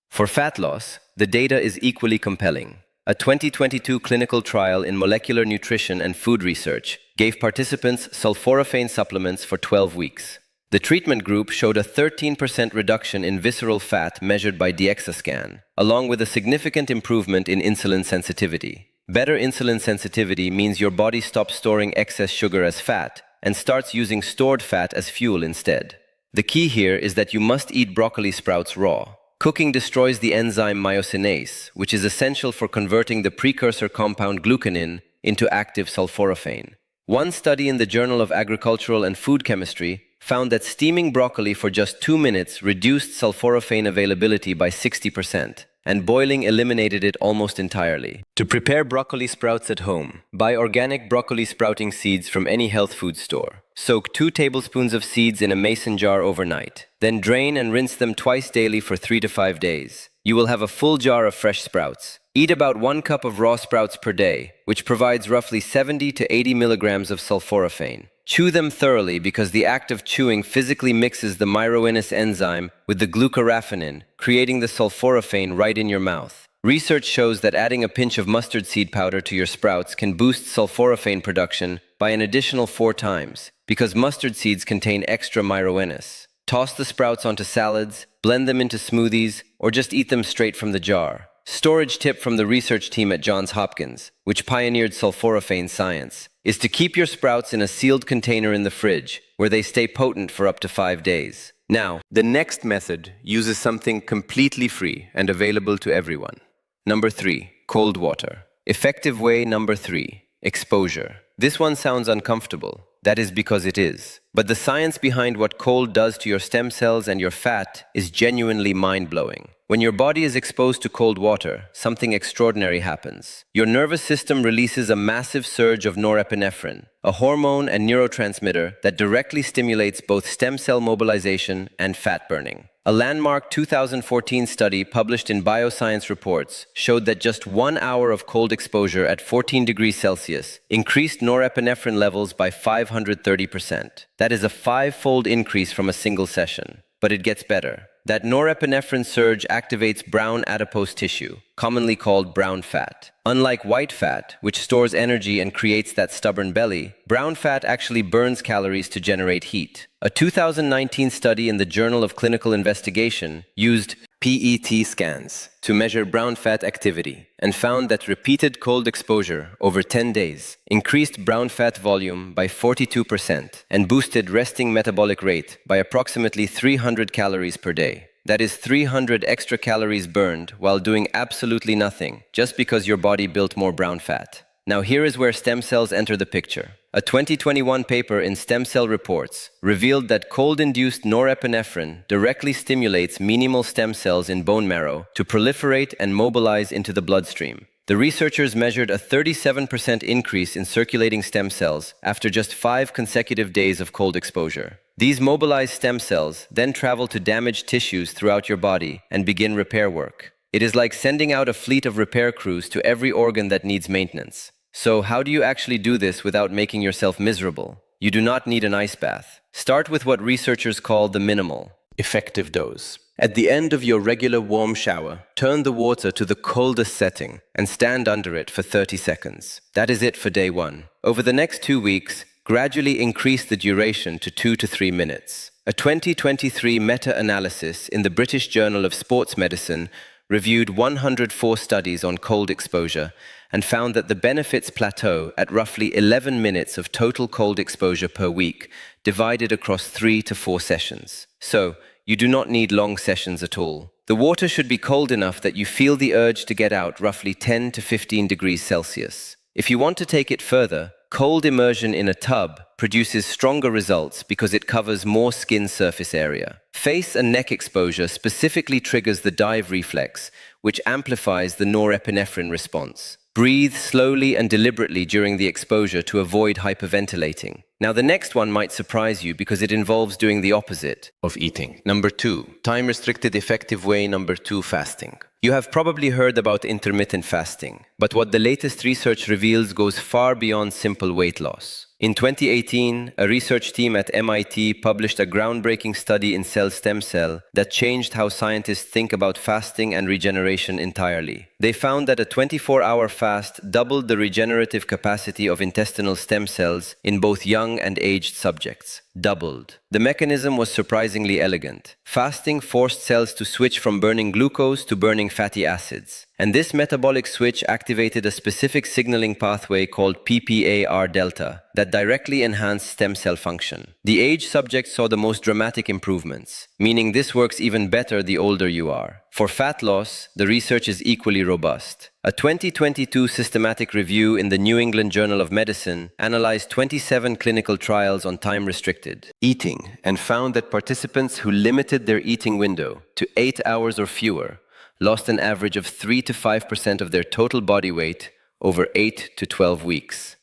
For fat loss, the data is equally compelling. A 2022 clinical trial in molecular nutrition and food research gave participants sulforaphane supplements for 12 weeks. The treatment group showed a 13% reduction in visceral fat measured by DEXA scan, along with a significant improvement in insulin sensitivity. Better insulin sensitivity means your body stops storing excess sugar as fat and starts using stored fat as fuel instead. The key here is that you must eat broccoli sprouts raw. Cooking destroys the enzyme myosinase, which is essential for converting the precursor compound glucanin into active sulforaphane. One study in the Journal of Agricultural and Food Chemistry found that steaming broccoli for just 2 minutes reduced sulforaphane availability by 60%. and boiling eliminated it almost entirely. To prepare broccoli sprouts at home, buy organic broccoli sprouting seeds from any health food store. Soak 2 tablespoons of seeds in a mason jar overnight. Then drain and rinse them twice daily for 3 to 5 days. You will have a full jar of fresh sprouts. Eat about 1 cup of raw sprouts per day, which provides roughly 70 to 80 milligrams of sulforaphane. Chew them thoroughly because the act of chewing physically mixes the myroinus enzyme with the glucoraphanin, creating the sulforaphane right in your mouth. Research shows that adding a pinch of mustard seed powder to your sprouts can boost sulforaphane production by an additional 4 times, because mustard seeds contain extra myroinus. Toss the sprouts onto salads, blend them into smoothies, or just eat them straight from the jar. Storage tip from the research team at Johns Hopkins, which pioneered sulforaphane science, is to keep your sprouts in a sealed container in the fridge, where they stay potent for up to 5 days. Now, the next method uses something completely free and available to everyone. Number 3, cold water. Effective way number 3, exposure. This one sounds uncomfortable. That is because it is. But the science behind what cold does to your stem cells and your fat is genuinely mind-blowing. When your body is exposed to cold water, something extraordinary happens. Your nervous system releases a massive surge of norepinephrine, a hormone and neurotransmitter that directly stimulates both stem cell mobilization and fat burning. A landmark 2014 study published in Bioscience Reports showed that just 1 hour of cold exposure at 14 degrees Celsius increased norepinephrine levels by 530%. That is a 5-fold increase from a single session. But it gets better. That norepinephrine surge activates brown adipose tissue, commonly called brown fat. Unlike white fat, which stores energy and creates that stubborn belly, brown fat actually burns calories to generate heat. A 2019 study in the Journal of Clinical Investigation used PET scans to measure brown fat activity and found that repeated cold exposure over 10 days increased brown fat volume by 42% and boosted resting metabolic rate by approximately 300 calories per day. That is 300 extra calories burned while doing absolutely nothing, just because your body built more brown fat. Now here is where stem cells enter the picture. A 2021 paper in Stem Cell Reports revealed that cold-induced norepinephrine directly stimulates menimal stem cells in bone marrow to proliferate and mobilize into the bloodstream. The researchers measured a 37% increase in circulating stem cells after just 5 consecutive days of cold exposure. These mobilized stem cells then travel to damaged tissues throughout your body and begin repair work. It is like sending out a fleet of repair crews to every organ that needs maintenance. So how do you actually do this without making yourself miserable? You do not need an ice bath. Start with what researchers call the minimal, effective dose. At the end of your regular warm shower, turn the water to the coldest setting and stand under it for 30 seconds. That is it for day 1. Over the next 2 weeks, gradually increase the duration to 2 to 3 minutes. A 2023 meta-analysis in the British Journal of Sports Medicine reviewed 104 studies on cold exposure and found that the benefits plateau at roughly 11 minutes of total cold exposure per week, divided across 3 to 4 sessions. So, you do not need long sessions at all. The water should be cold enough that you feel the urge to get out roughly 10 to 15 degrees Celsius. If you want to take it further, cold immersion in a tub produces stronger results because it covers more skin surface area. Face and neck exposure specifically triggers the dive reflex, which amplifies the norepinephrine response. Breathe slowly and deliberately during the exposure to avoid hyperventilating. Now the next one might surprise you because it involves doing the opposite of eating. Number 2, time-restricted effective way number 2, fasting. You have probably heard about intermittent fasting, but what the latest research reveals goes far beyond simple weight loss. In 2018, a research team at MIT published a groundbreaking study in Cell Stem Cell that changed how scientists think about fasting and regeneration entirely. They found that a 24-hour fast doubled the regenerative capacity of intestinal stem cells in both young and aged subjects. Doubled. The mechanism was surprisingly elegant. Fasting forced cells to switch from burning glucose to burning fatty acids. And this metabolic switch activated a specific signaling pathway called PPAR delta that directly enhanced stem cell function. The aged subjects saw the most dramatic improvements, meaning this works even better the older you are. For fat loss, the research is equally robust. A 2022 systematic review in the New England Journal of Medicine analyzed 27 clinical trials on time-restricted eating and found that participants who limited their eating window to 8 hours or fewer lost an average of 3 to 5% of their total body weight over 8 to 12 weeks.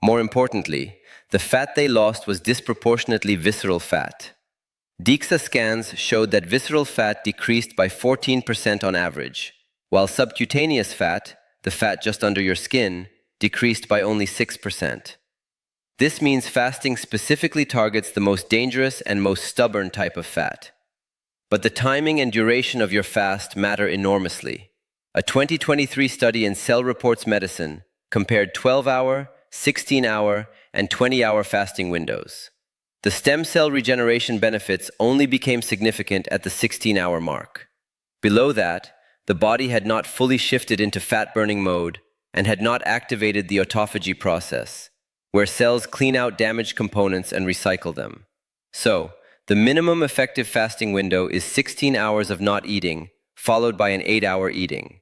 More importantly, the fat they lost was disproportionately visceral fat. DEXA scans showed that visceral fat decreased by 14% on average, while subcutaneous fat, the fat just under your skin, decreased by only 6%. This means fasting specifically targets the most dangerous and most stubborn type of fat. But the timing and duration of your fast matter enormously. A 2023 study in Cell Reports Medicine compared 12-hour, 16-hour, and 20-hour fasting windows. The stem cell regeneration benefits only became significant at the 16-hour mark. Below that, the body had not fully shifted into fat-burning mode and had not activated the autophagy process, where cells clean out damaged components and recycle them. So, the minimum effective fasting window is 16 hours of not eating, followed by an 8-hour eating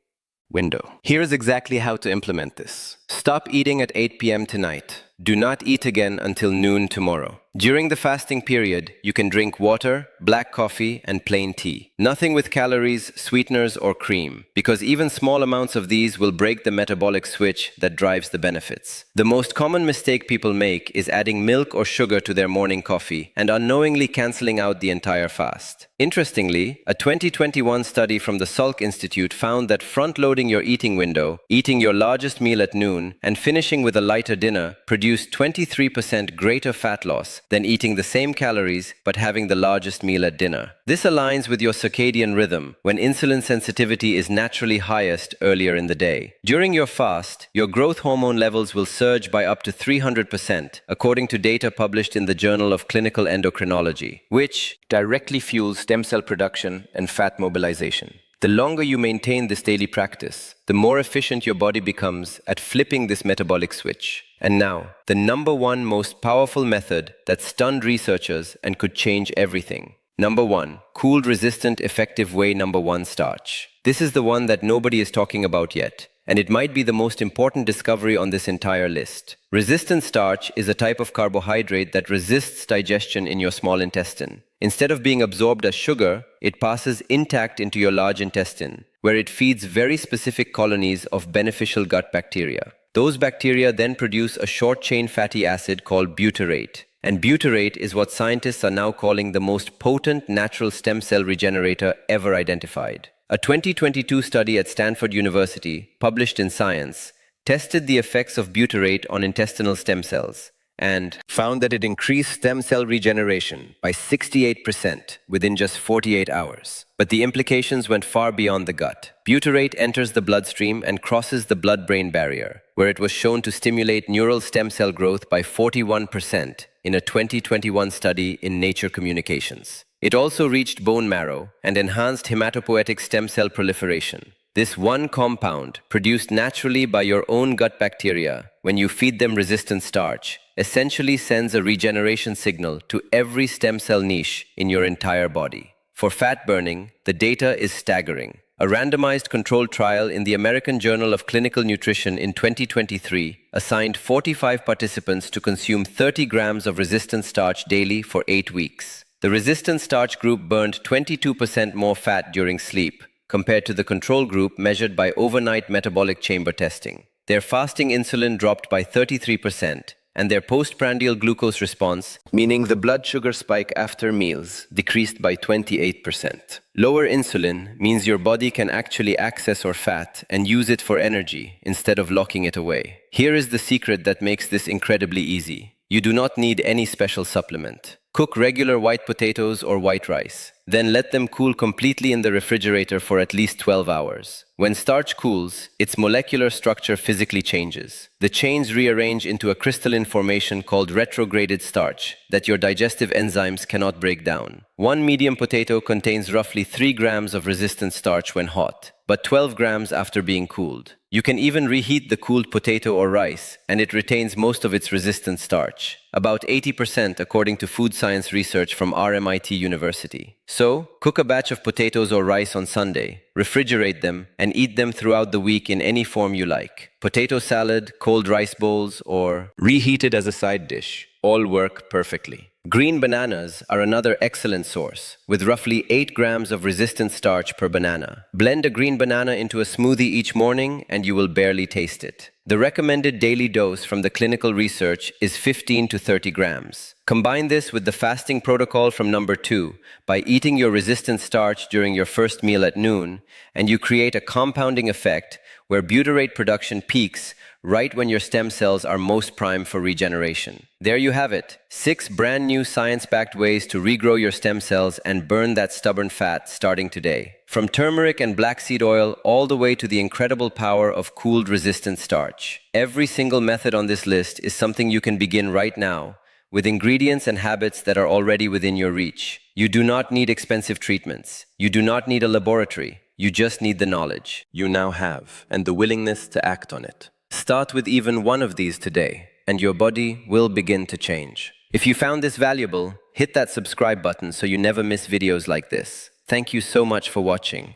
window. Here's exactly how to implement this. Stop eating at 8 p.m. tonight. Do not eat again until noon tomorrow. During the fasting period, you can drink water, black coffee, and plain tea. Nothing with calories, sweeteners, or cream, because even small amounts of these will break the metabolic switch that drives the benefits. The most common mistake people make is adding milk or sugar to their morning coffee and unknowingly canceling out the entire fast. Interestingly, a 2021 study from the Salk Institute found that front-loading your eating window, eating your largest meal at noon, and finishing with a lighter dinner produced 23% greater fat loss than eating the same calories but having the largest meal at dinner. This aligns with your circadian rhythm, when insulin sensitivity is naturally highest earlier in the day. During your fast, your growth hormone levels will surge by up to 300%, according to data published in the Journal of Clinical Endocrinology, which directly fuels stem cell production and fat mobilization. The longer you maintain this daily practice, the more efficient your body becomes at flipping this metabolic switch. And now, the number one most powerful method that stunned researchers and could change everything. Number 1, cooled resistant effective whey number 1 starch. This is the one that nobody is talking about yet, and it might be the most important discovery on this entire list. Resistant starch is a type of carbohydrate that resists digestion in your small intestine. Instead of being absorbed as sugar, it passes intact into your large intestine, where it feeds very specific colonies of beneficial gut bacteria. Those bacteria then produce a short-chain fatty acid called butyrate. And butyrate is what scientists are now calling the most potent natural stem cell regenerator ever identified. A 2022 study at Stanford University, published in Science, tested the effects of butyrate on intestinal stem cells and found that it increased stem cell regeneration by 68% within just 48 hours. But the implications went far beyond the gut. Butyrate enters the bloodstream and crosses the blood-brain barrier, where it was shown to stimulate neural stem cell growth by 41% in a 2021 study in Nature Communications. It also reached bone marrow and enhanced hematopoietic stem cell proliferation. This one compound, produced naturally by your own gut bacteria when you feed them resistant starch, essentially sends a regeneration signal to every stem cell niche in your entire body. For fat burning, the data is staggering. A randomized controlled trial in the American Journal of Clinical Nutrition in 2023 assigned 45 participants to consume 30 grams of resistant starch daily for 8 weeks. The resistant starch group burned 22% more fat during sleep, compared to the control group measured by overnight metabolic chamber testing. Their fasting insulin dropped by 33%, and their postprandial glucose response, meaning the blood sugar spike after meals, decreased by 28%. Lower insulin means your body can actually access or fat and use it for energy instead of locking it away. Here is the secret that makes this incredibly easy. You do not need any special supplement. Cook regular white potatoes or white rice. Then let them cool completely in the refrigerator for at least 12 hours. When starch cools, its molecular structure physically changes. The chains rearrange into a crystalline formation called retrograded starch that your digestive enzymes cannot break down. One medium potato contains roughly 3 grams of resistant starch when hot, but 12 grams after being cooled. You can even reheat the cooled potato or rice, and it retains most of its resistant starch, about 80% according to food science research from RMIT University. So, cook a batch of potatoes or rice on Sunday, refrigerate them, and eat them throughout the week in any form you like. Potato salad, cold rice bowls, or reheated as a side dish all work perfectly. Green bananas are another excellent source, with roughly 8 grams of resistant starch per banana. Blend a green banana into a smoothie each morning and you will barely taste it. The recommended daily dose from the clinical research is 15 to 30 grams. Combine this with the fasting protocol from number 2 by eating your resistant starch during your first meal at noon, and you create a compounding effect where butyrate production peaks right when your stem cells are most primed for regeneration. There you have it, 6 brand new science-backed ways to regrow your stem cells and burn that stubborn fat starting today. From turmeric and black seed oil all the way to the incredible power of cooled resistant starch. Every single method on this list is something you can begin right now, with ingredients and habits that are already within your reach. You do not need expensive treatments. You do not need a laboratory. You just need the knowledge you now have and the willingness to act on it. Start with even one of these today, and your body will begin to change. If you found this valuable, hit that subscribe button so you never miss videos like this. Thank you so much for watching.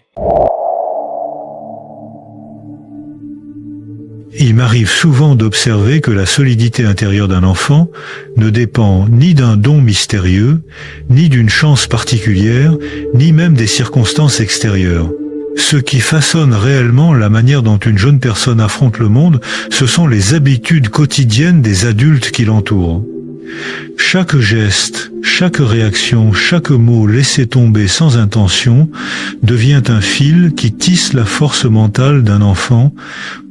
Il m'arrive souvent d'observer que la solidité intérieure d'un enfant ne dépend ni d'un don mystérieux, ni d'une chance particulière, ni même des circonstances extérieures. Ce qui façonne réellement la manière dont une jeune personne affronte le monde, ce sont les habitudes quotidiennes des adultes qui l'entourent. Chaque geste, chaque réaction, chaque mot laissé tomber sans intention devient un fil qui tisse la force mentale d'un enfant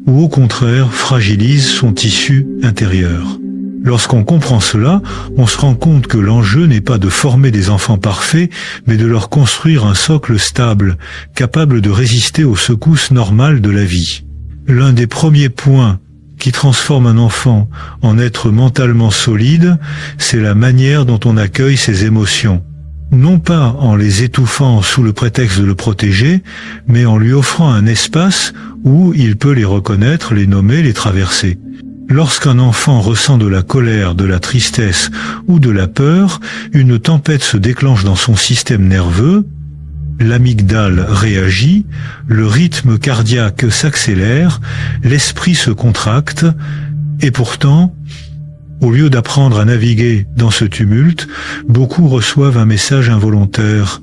ou au contraire fragilise son tissu intérieur. Lorsqu'on comprend cela, on se rend compte que l'enjeu n'est pas de former des enfants parfaits, mais de leur construire un socle stable, capable de résister aux secousses normales de la vie. L'un des premiers points qui transforme un enfant en être mentalement solide, c'est la manière dont on accueille ses émotions. Non pas en les étouffant sous le prétexte de le protéger, mais en lui offrant un espace où il peut les reconnaître, les nommer, les traverser. Lorsqu'un enfant ressent de la colère, de la tristesse ou de la peur, une tempête se déclenche dans son système nerveux, l'amygdale réagit, le rythme cardiaque s'accélère, l'esprit se contracte, et pourtant, au lieu d'apprendre à naviguer dans ce tumulte, beaucoup reçoivent un message involontaire.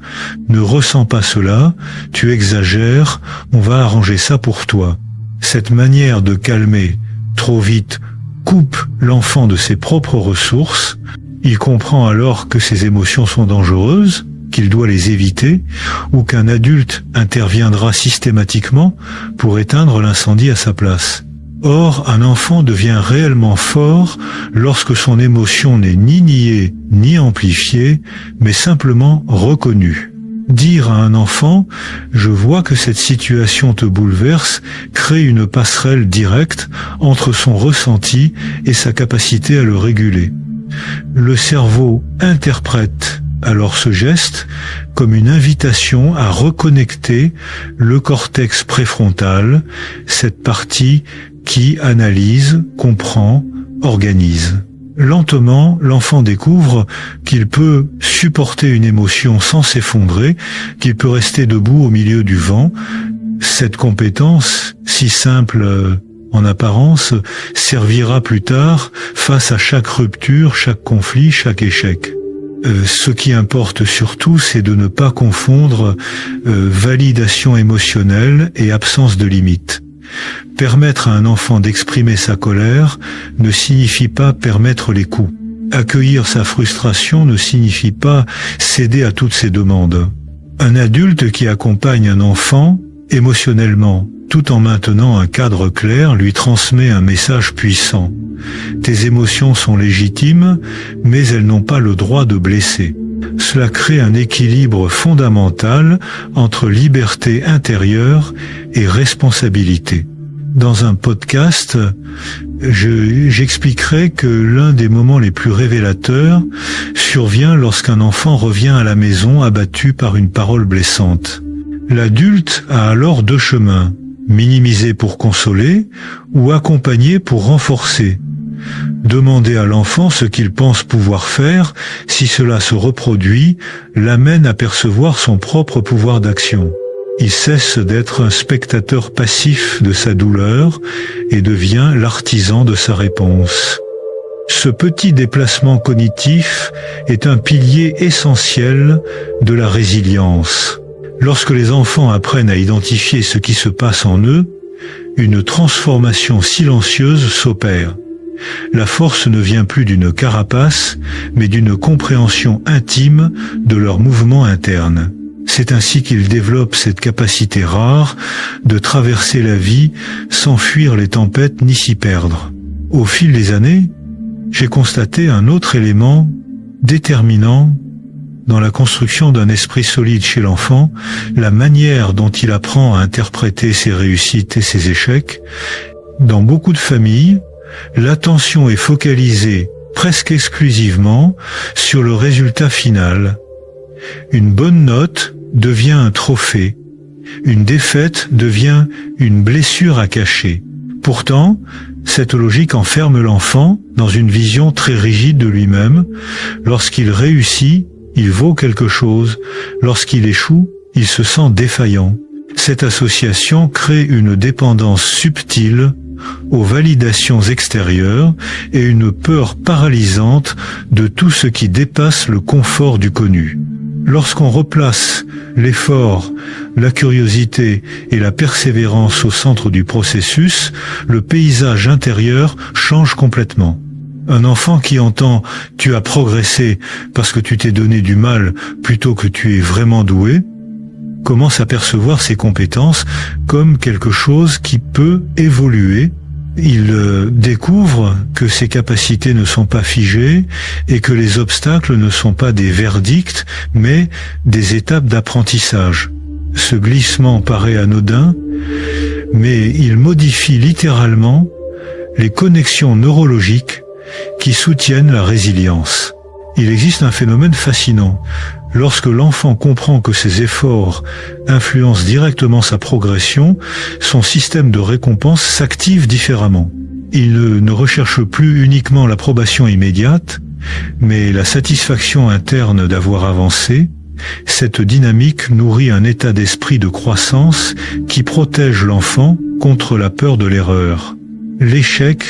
Ne ressens pas cela, tu exagères, on va arranger ça pour toi. Cette manière de calmer trop vite coupe l'enfant de ses propres ressources. Il comprend alors que ses émotions sont dangereuses, qu'il doit les éviter, ou qu'un adulte interviendra systématiquement pour éteindre l'incendie à sa place. Or, un enfant devient réellement fort lorsque son émotion n'est ni niée ni amplifiée, mais simplement reconnue. Dire à un enfant « je vois que cette situation te bouleverse » crée une passerelle directe entre son ressenti et sa capacité à le réguler. Le cerveau interprète alors ce geste comme une invitation à reconnecter le cortex préfrontal, cette partie qui analyse, comprend, organise. Lentement, l'enfant découvre qu'il peut supporter une émotion sans s'effondrer, qu'il peut rester debout au milieu du vent. Cette compétence, si simple en apparence, servira plus tard face à chaque rupture, chaque conflit, chaque échec. Ce qui importe surtout, c'est de ne pas confondre validation émotionnelle et absence de limite. Permettre à un enfant d'exprimer sa colère ne signifie pas permettre les coups. Accueillir sa frustration ne signifie pas céder à toutes ses demandes. Un adulte qui accompagne un enfant émotionnellement, tout en maintenant un cadre clair, lui transmet un message puissant. Tes émotions sont légitimes, mais elles n'ont pas le droit de blesser. Cela crée un équilibre fondamental entre liberté intérieure et responsabilité. Dans un podcast, j'expliquerai que l'un des moments les plus révélateurs survient lorsqu'un enfant revient à la maison abattu par une parole blessante. L'adulte a alors deux chemins, minimiser pour consoler ou accompagner pour renforcer. Demander à l'enfant ce qu'il pense pouvoir faire, si cela se reproduit, l'amène à percevoir son propre pouvoir d'action. Il cesse d'être un spectateur passif de sa douleur et devient l'artisan de sa réponse. Ce petit déplacement cognitif est un pilier essentiel de la résilience. Lorsque les enfants apprennent à identifier ce qui se passe en eux, une transformation silencieuse s'opère. La force ne vient plus d'une carapace, mais d'une compréhension intime de leurs mouvements internes. C'est ainsi qu'ils développent cette capacité rare de traverser la vie sans fuir les tempêtes ni s'y perdre. Au fil des années, j'ai constaté un autre élément déterminant dans la construction d'un esprit solide chez l'enfant, la manière dont il apprend à interpréter ses réussites et ses échecs. Dans beaucoup de familles, l'attention est focalisée presque exclusivement sur le résultat final. Une bonne note devient un trophée. Une défaite devient une blessure à cacher. Pourtant, cette logique enferme l'enfant dans une vision très rigide de lui-même. Lorsqu'il réussit, il vaut quelque chose. Lorsqu'il échoue, il se sent défaillant. Cette association crée une dépendance subtile aux validations extérieures et une peur paralysante de tout ce qui dépasse le confort du connu. Lorsqu'on replace l'effort, la curiosité et la persévérance au centre du processus, le paysage intérieur change complètement. Un enfant qui entend « tu as progressé parce que tu t'es donné du mal plutôt que tu es vraiment doué » commence à percevoir ses compétences comme quelque chose qui peut évoluer. Il découvre que ses capacités ne sont pas figées et que les obstacles ne sont pas des verdicts, mais des étapes d'apprentissage. Ce glissement paraît anodin, mais il modifie littéralement les connexions neurologiques qui soutiennent la résilience. Il existe un phénomène fascinant. Lorsque l'enfant comprend que ses efforts influencent directement sa progression, son système de récompense s'active différemment. Il ne recherche plus uniquement l'approbation immédiate, mais la satisfaction interne d'avoir avancé. Cette dynamique nourrit un état d'esprit de croissance qui protège l'enfant contre la peur de l'erreur. L'échec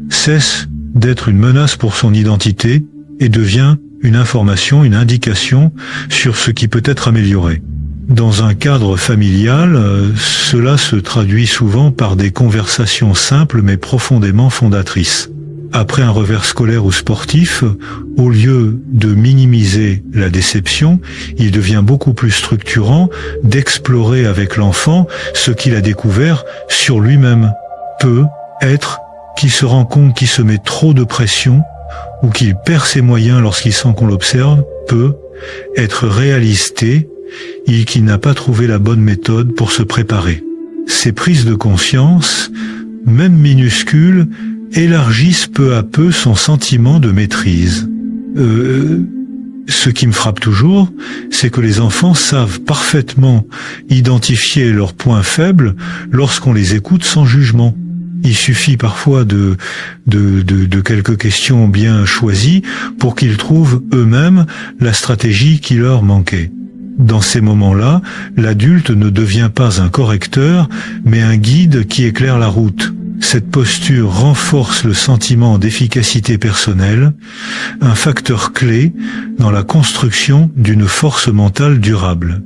cesse d'être une menace pour son identité et devient une information, une indication sur ce qui peut être amélioré. Dans un cadre familial, cela se traduit souvent par des conversations simples mais profondément fondatrices. Après un revers scolaire ou sportif, au lieu de minimiser la déception, il devient beaucoup plus structurant d'explorer avec l'enfant ce qu'il a découvert sur lui-même. Peut être qu'il se rend compte qu'il se met trop de pression ou qu'il perd ses moyens lorsqu'il sent qu'on l'observe, peut être réalisté et qu'il n'a pas trouvé la bonne méthode pour se préparer. Ces prises de conscience, même minuscules, élargissent peu à peu son sentiment de maîtrise. Ce qui me frappe toujours, c'est que les enfants savent parfaitement identifier leurs points faibles lorsqu'on les écoute sans jugement. Il suffit parfois de quelques questions bien choisies pour qu'ils trouvent eux-mêmes la stratégie qui leur manquait. Dans ces moments-là, l'adulte ne devient pas un correcteur, mais un guide qui éclaire la route. Cette posture renforce le sentiment d'efficacité personnelle, un facteur clé dans la construction d'une force mentale durable.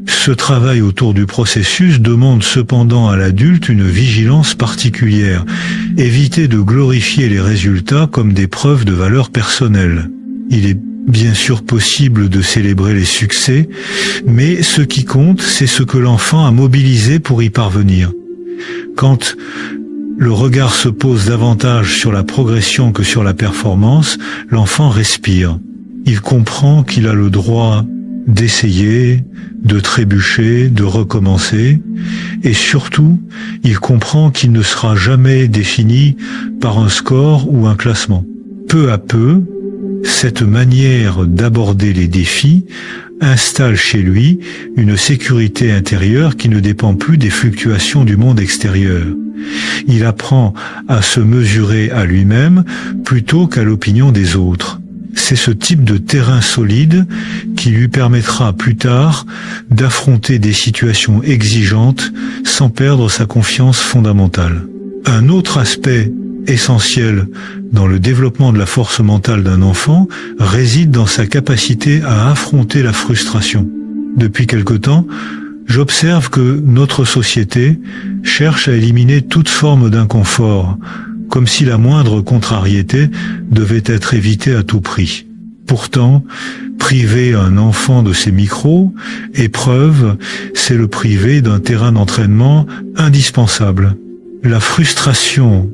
Ce travail autour du processus demande cependant à l'adulte une vigilance particulière. Éviter de glorifier les résultats comme des preuves de valeur personnelle. Il est bien sûr possible de célébrer les succès, mais ce qui compte, c'est ce que l'enfant a mobilisé pour y parvenir. Quand le regard se pose davantage sur la progression que sur la performance, l'enfant respire. Il comprend qu'il a le droit d'essayer, de trébucher, de recommencer, et surtout, il comprend qu'il ne sera jamais défini par un score ou un classement. Peu à peu, cette manière d'aborder les défis installe chez lui une sécurité intérieure qui ne dépend plus des fluctuations du monde extérieur. Il apprend à se mesurer à lui-même plutôt qu'à l'opinion des autres. C'est ce type de terrain solide qui lui permettra plus tard d'affronter des situations exigeantes sans perdre sa confiance fondamentale. Un autre aspect essentiel dans le développement de la force mentale d'un enfant réside dans sa capacité à affronter la frustration. Depuis quelque temps, j'observe que notre société cherche à éliminer toute forme d'inconfort, comme si la moindre contrariété devait être évitée à tout prix. Pourtant, priver un enfant de ses micro-épreuves, c'est le priver d'un terrain d'entraînement indispensable. La frustration,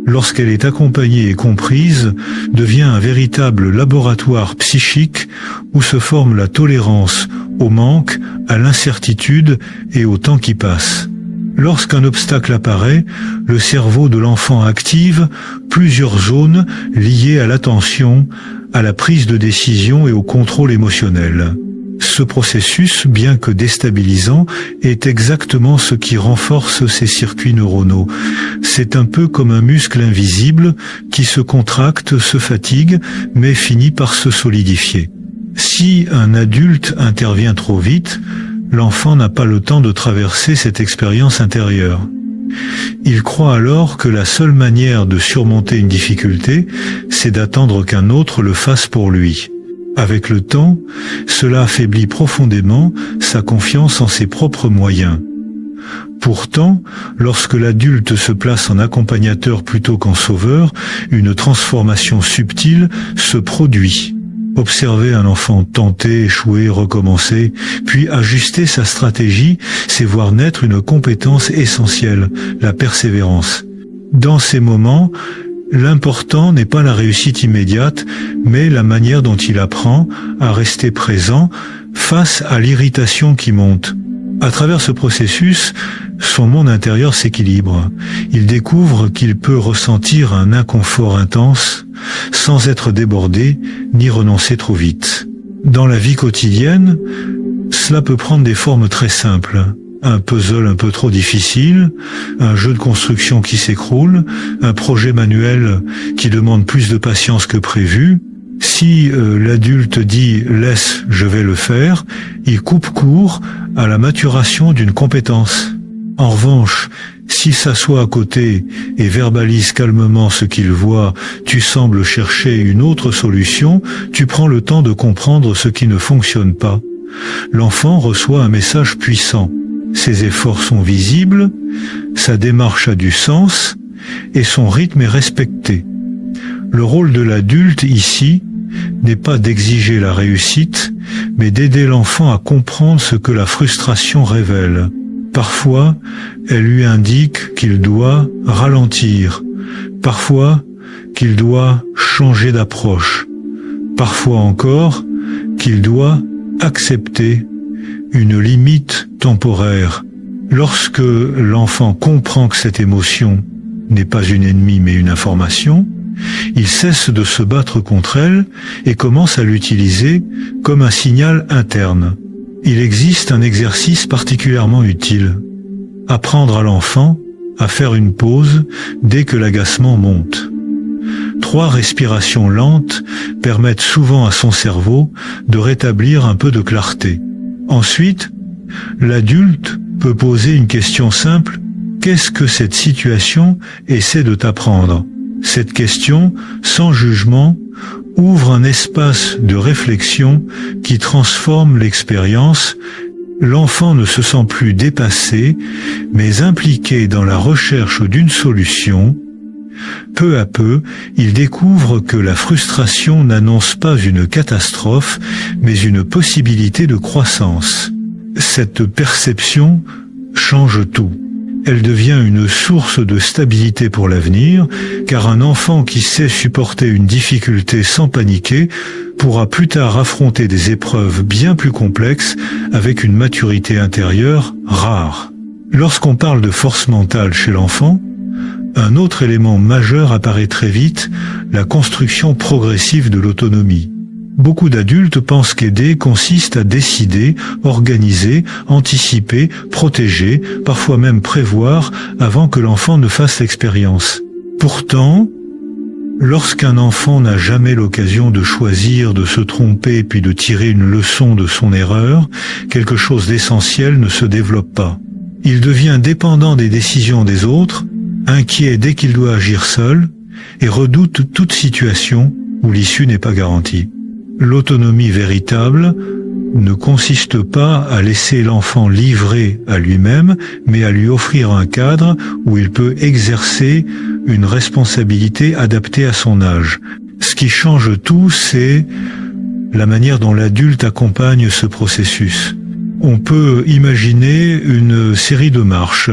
lorsqu'elle est accompagnée et comprise, devient un véritable laboratoire psychique où se forme la tolérance au manque, à l'incertitude et au temps qui passe. Lorsqu'un obstacle apparaît, le cerveau de l'enfant active plusieurs zones liées à l'attention, à la prise de décision et au contrôle émotionnel. Ce processus, bien que déstabilisant, est exactement ce qui renforce ces circuits neuronaux. C'est un peu comme un muscle invisible qui se contracte, se fatigue, mais finit par se solidifier. Si un adulte intervient trop vite, l'enfant n'a pas le temps de traverser cette expérience intérieure. Il croit alors que la seule manière de surmonter une difficulté, c'est d'attendre qu'un autre le fasse pour lui. Avec le temps, cela affaiblit profondément sa confiance en ses propres moyens. Pourtant, lorsque l'adulte se place en accompagnateur plutôt qu'en sauveur, une transformation subtile se produit. Observer un enfant tenter, échouer, recommencer, puis ajuster sa stratégie, c'est voir naître une compétence essentielle, la persévérance. Dans ces moments, l'important n'est pas la réussite immédiate, mais la manière dont il apprend à rester présent face à l'irritation qui monte. À travers ce processus, son monde intérieur s'équilibre. Il découvre qu'il peut ressentir un inconfort intense sans être débordé ni renoncer trop vite. Dans la vie quotidienne, cela peut prendre des formes très simples. Un puzzle un peu trop difficile, un jeu de construction qui s'écroule, un projet manuel qui demande plus de patience que prévu. Si l'adulte dit « laisse, je vais le faire », il coupe court à la maturation d'une compétence. En revanche, s'il s'assoit à côté et verbalise calmement ce qu'il voit, tu sembles chercher une autre solution, tu prends le temps de comprendre ce qui ne fonctionne pas. L'enfant reçoit un message puissant. Ses efforts sont visibles, sa démarche a du sens et son rythme est respecté. Le rôle de l'adulte ici n'est pas d'exiger la réussite, mais d'aider l'enfant à comprendre ce que la frustration révèle. Parfois, elle lui indique qu'il doit ralentir, parfois qu'il doit changer d'approche, parfois encore qu'il doit accepter une limite temporaire. Lorsque l'enfant comprend que cette émotion n'est pas une ennemie mais une information, il cesse de se battre contre elle et commence à l'utiliser comme un signal interne. Il existe un exercice particulièrement utile. Apprendre à l'enfant à faire une pause dès que l'agacement monte. 3 respirations lentes permettent souvent à son cerveau de rétablir un peu de clarté. Ensuite, l'adulte peut poser une question simple. Qu'est-ce que cette situation essaie de t'apprendre ? Cette question, sans jugement, ouvre un espace de réflexion qui transforme l'expérience. L'enfant ne se sent plus dépassé, mais impliqué dans la recherche d'une solution. Peu à peu, il découvre que la frustration n'annonce pas une catastrophe, mais une possibilité de croissance. Cette perception change tout. Elle devient une source de stabilité pour l'avenir, car un enfant qui sait supporter une difficulté sans paniquer pourra plus tard affronter des épreuves bien plus complexes avec une maturité intérieure rare. Lorsqu'on parle de force mentale chez l'enfant, un autre élément majeur apparaît très vite, la construction progressive de l'autonomie. Beaucoup d'adultes pensent qu'aider consiste à décider, organiser, anticiper, protéger, parfois même prévoir avant que l'enfant ne fasse l'expérience. Pourtant, lorsqu'un enfant n'a jamais l'occasion de choisir, de se tromper puis de tirer une leçon de son erreur, quelque chose d'essentiel ne se développe pas. Il devient dépendant des décisions des autres, inquiet dès qu'il doit agir seul et redoute toute situation où l'issue n'est pas garantie. L'autonomie véritable ne consiste pas à laisser l'enfant livré à lui-même, mais à lui offrir un cadre où il peut exercer une responsabilité adaptée à son âge. Ce qui change tout, c'est la manière dont l'adulte accompagne ce processus. On peut imaginer une série de marches.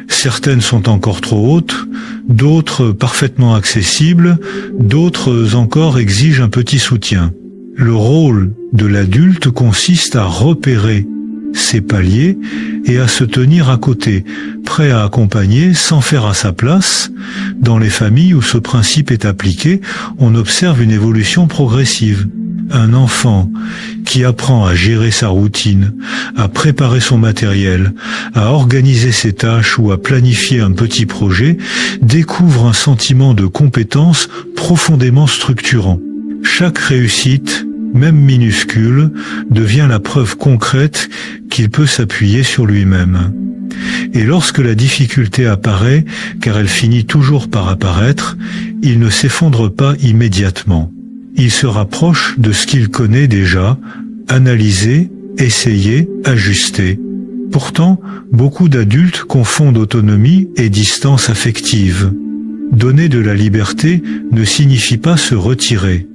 Certaines sont encore trop hautes, d'autres parfaitement accessibles, d'autres encore exigent un petit soutien. Le rôle de l'adulte consiste à repérer ces paliers et à se tenir à côté, prêt à accompagner sans faire à sa place. Dans les familles où ce principe est appliqué, on observe une évolution progressive. Un enfant qui apprend à gérer sa routine, à préparer son matériel, à organiser ses tâches ou à planifier un petit projet, découvre un sentiment de compétence profondément structurant. Chaque réussite, même minuscule, devient la preuve concrète qu'il peut s'appuyer sur lui-même. Et lorsque la difficulté apparaît, car elle finit toujours par apparaître, il ne s'effondre pas immédiatement. Il se rapproche de ce qu'il connaît déjà, analyser, essayer, ajuster. Pourtant, beaucoup d'adultes confondent autonomie et distance affective. Donner de la liberté ne signifie pas se retirer.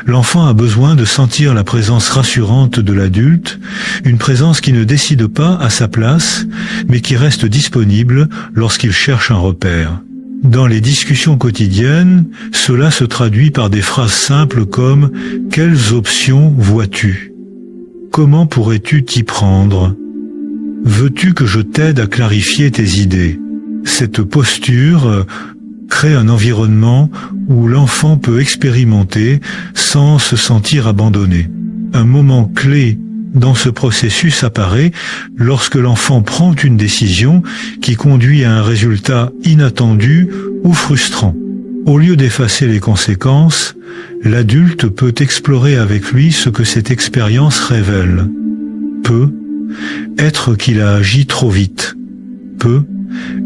L'enfant a besoin de sentir la présence rassurante de l'adulte, une présence qui ne décide pas à sa place, mais qui reste disponible lorsqu'il cherche un repère. Dans les discussions quotidiennes, cela se traduit par des phrases simples comme « Quelles options vois-tu ? Comment pourrais-tu t'y prendre ? Veux-tu que je t'aide à clarifier tes idées ?» Cette posture crée un environnement où l'enfant peut expérimenter sans se sentir abandonné. Un moment clé dans ce processus apparaît lorsque l'enfant prend une décision qui conduit à un résultat inattendu ou frustrant. Au lieu d'effacer les conséquences, l'adulte peut explorer avec lui ce que cette expérience révèle. Peut être qu'il a agi trop vite. Peut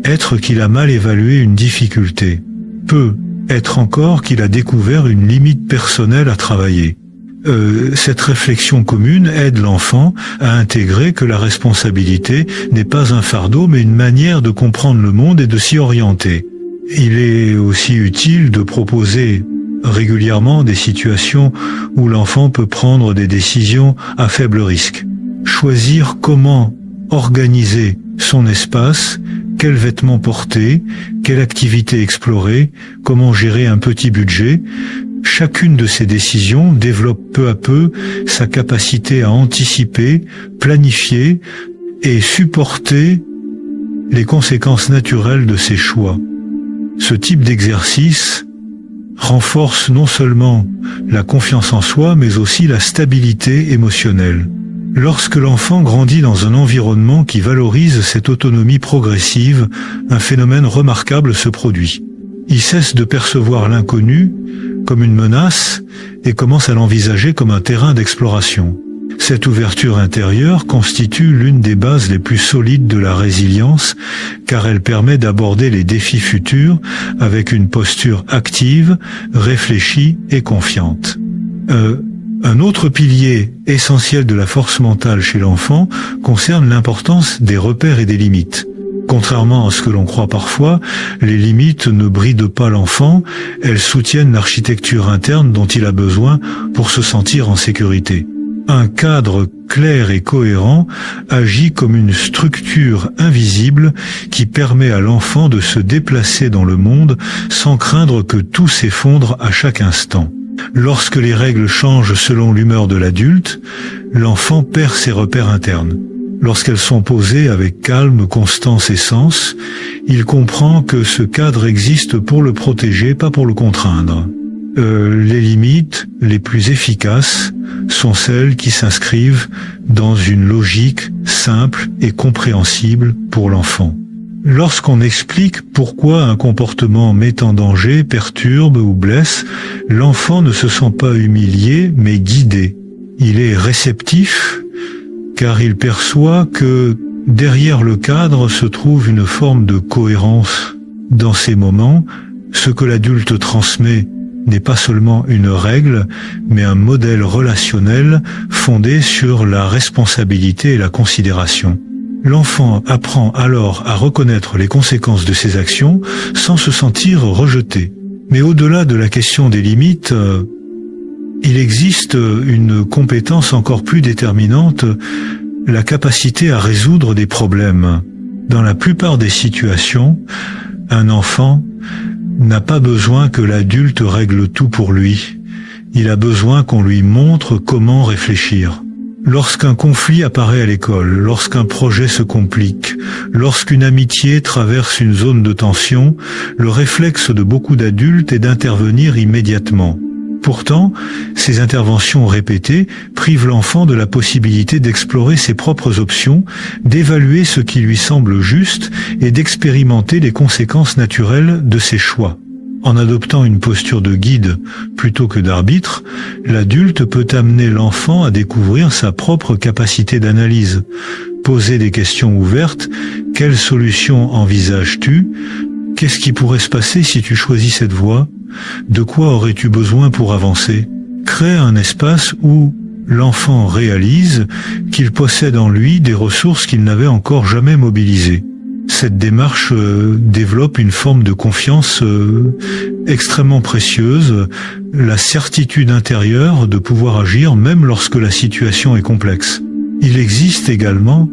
être qu'il a mal évalué une difficulté. Peut être encore qu'il a découvert une limite personnelle à travailler. Cette réflexion commune aide l'enfant à intégrer que la responsabilité n'est pas un fardeau mais une manière de comprendre le monde et de s'y orienter. Il est aussi utile de proposer régulièrement des situations où l'enfant peut prendre des décisions à faible risque. Choisir comment organiser son espace, quels vêtements porter, quelle activité explorer, comment gérer un petit budget. Chacune de ces décisions développe peu à peu sa capacité à anticiper, planifier et supporter les conséquences naturelles de ses choix. Ce type d'exercice renforce non seulement la confiance en soi, mais aussi la stabilité émotionnelle. Lorsque l'enfant grandit dans un environnement qui valorise cette autonomie progressive, un phénomène remarquable se produit. Il cesse de percevoir l'inconnu comme une menace et commence à l'envisager comme un terrain d'exploration. Cette ouverture intérieure constitue l'une des bases les plus solides de la résilience, car elle permet d'aborder les défis futurs avec une posture active, réfléchie et confiante. Un autre pilier essentiel de la force mentale chez l'enfant concerne l'importance des repères et des limites. Contrairement à ce que l'on croit parfois, les limites ne brident pas l'enfant, elles soutiennent l'architecture interne dont il a besoin pour se sentir en sécurité. Un cadre clair et cohérent agit comme une structure invisible qui permet à l'enfant de se déplacer dans le monde sans craindre que tout s'effondre à chaque instant. Lorsque les règles changent selon l'humeur de l'adulte, l'enfant perd ses repères internes. Lorsqu'elles sont posées avec calme, constance et sens, il comprend que ce cadre existe pour le protéger, pas pour le contraindre. Les limites les plus efficaces sont celles qui s'inscrivent dans une logique simple et compréhensible pour l'enfant. Lorsqu'on explique pourquoi un comportement met en danger, perturbe ou blesse, l'enfant ne se sent pas humilié, mais guidé. Il est réceptif, car il perçoit que derrière le cadre se trouve une forme de cohérence Dans ces moments, ce que l'adulte transmet n'est pas seulement une règle, mais un modèle relationnel fondé sur la responsabilité et la considération. L'enfant apprend alors à reconnaître les conséquences de ses actions sans se sentir rejeté. Mais au-delà de la question des limites, il existe une compétence encore plus déterminante, la capacité à résoudre des problèmes. Dans la plupart des situations, un enfant n'a pas besoin que l'adulte règle tout pour lui. Il a besoin qu'on lui montre comment réfléchir. Lorsqu'un conflit apparaît à l'école, lorsqu'un projet se complique, lorsqu'une amitié traverse une zone de tension, le réflexe de beaucoup d'adultes est d'intervenir immédiatement. Pourtant, ces interventions répétées privent l'enfant de la possibilité d'explorer ses propres options, d'évaluer ce qui lui semble juste et d'expérimenter les conséquences naturelles de ses choix. En adoptant une posture de guide plutôt que d'arbitre, l'adulte peut amener l'enfant à découvrir sa propre capacité d'analyse. Poser des questions ouvertes. Quelle solution envisages-tu? Qu'est-ce qui pourrait se passer si tu choisis cette voie? De quoi aurais-tu besoin pour avancer? Crée un espace où l'enfant réalise qu'il possède en lui des ressources qu'il n'avait encore jamais mobilisées. Cette démarche développe une forme de confiance extrêmement précieuse, la certitude intérieure de pouvoir agir même lorsque la situation est complexe. Il existe également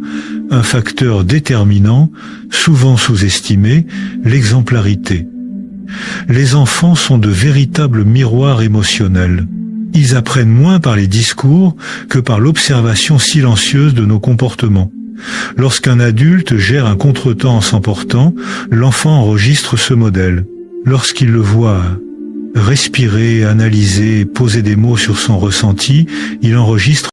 un facteur déterminant, souvent sous-estimé, l'exemplarité. Les enfants sont de véritables miroirs émotionnels. Ils apprennent moins par les discours que par l'observation silencieuse de nos comportements. Lorsqu'un adulte gère un contretemps en s'emportant, l'enfant enregistre ce modèle. Lorsqu'il le voit respirer, analyser, poser des mots sur son ressenti, il enregistre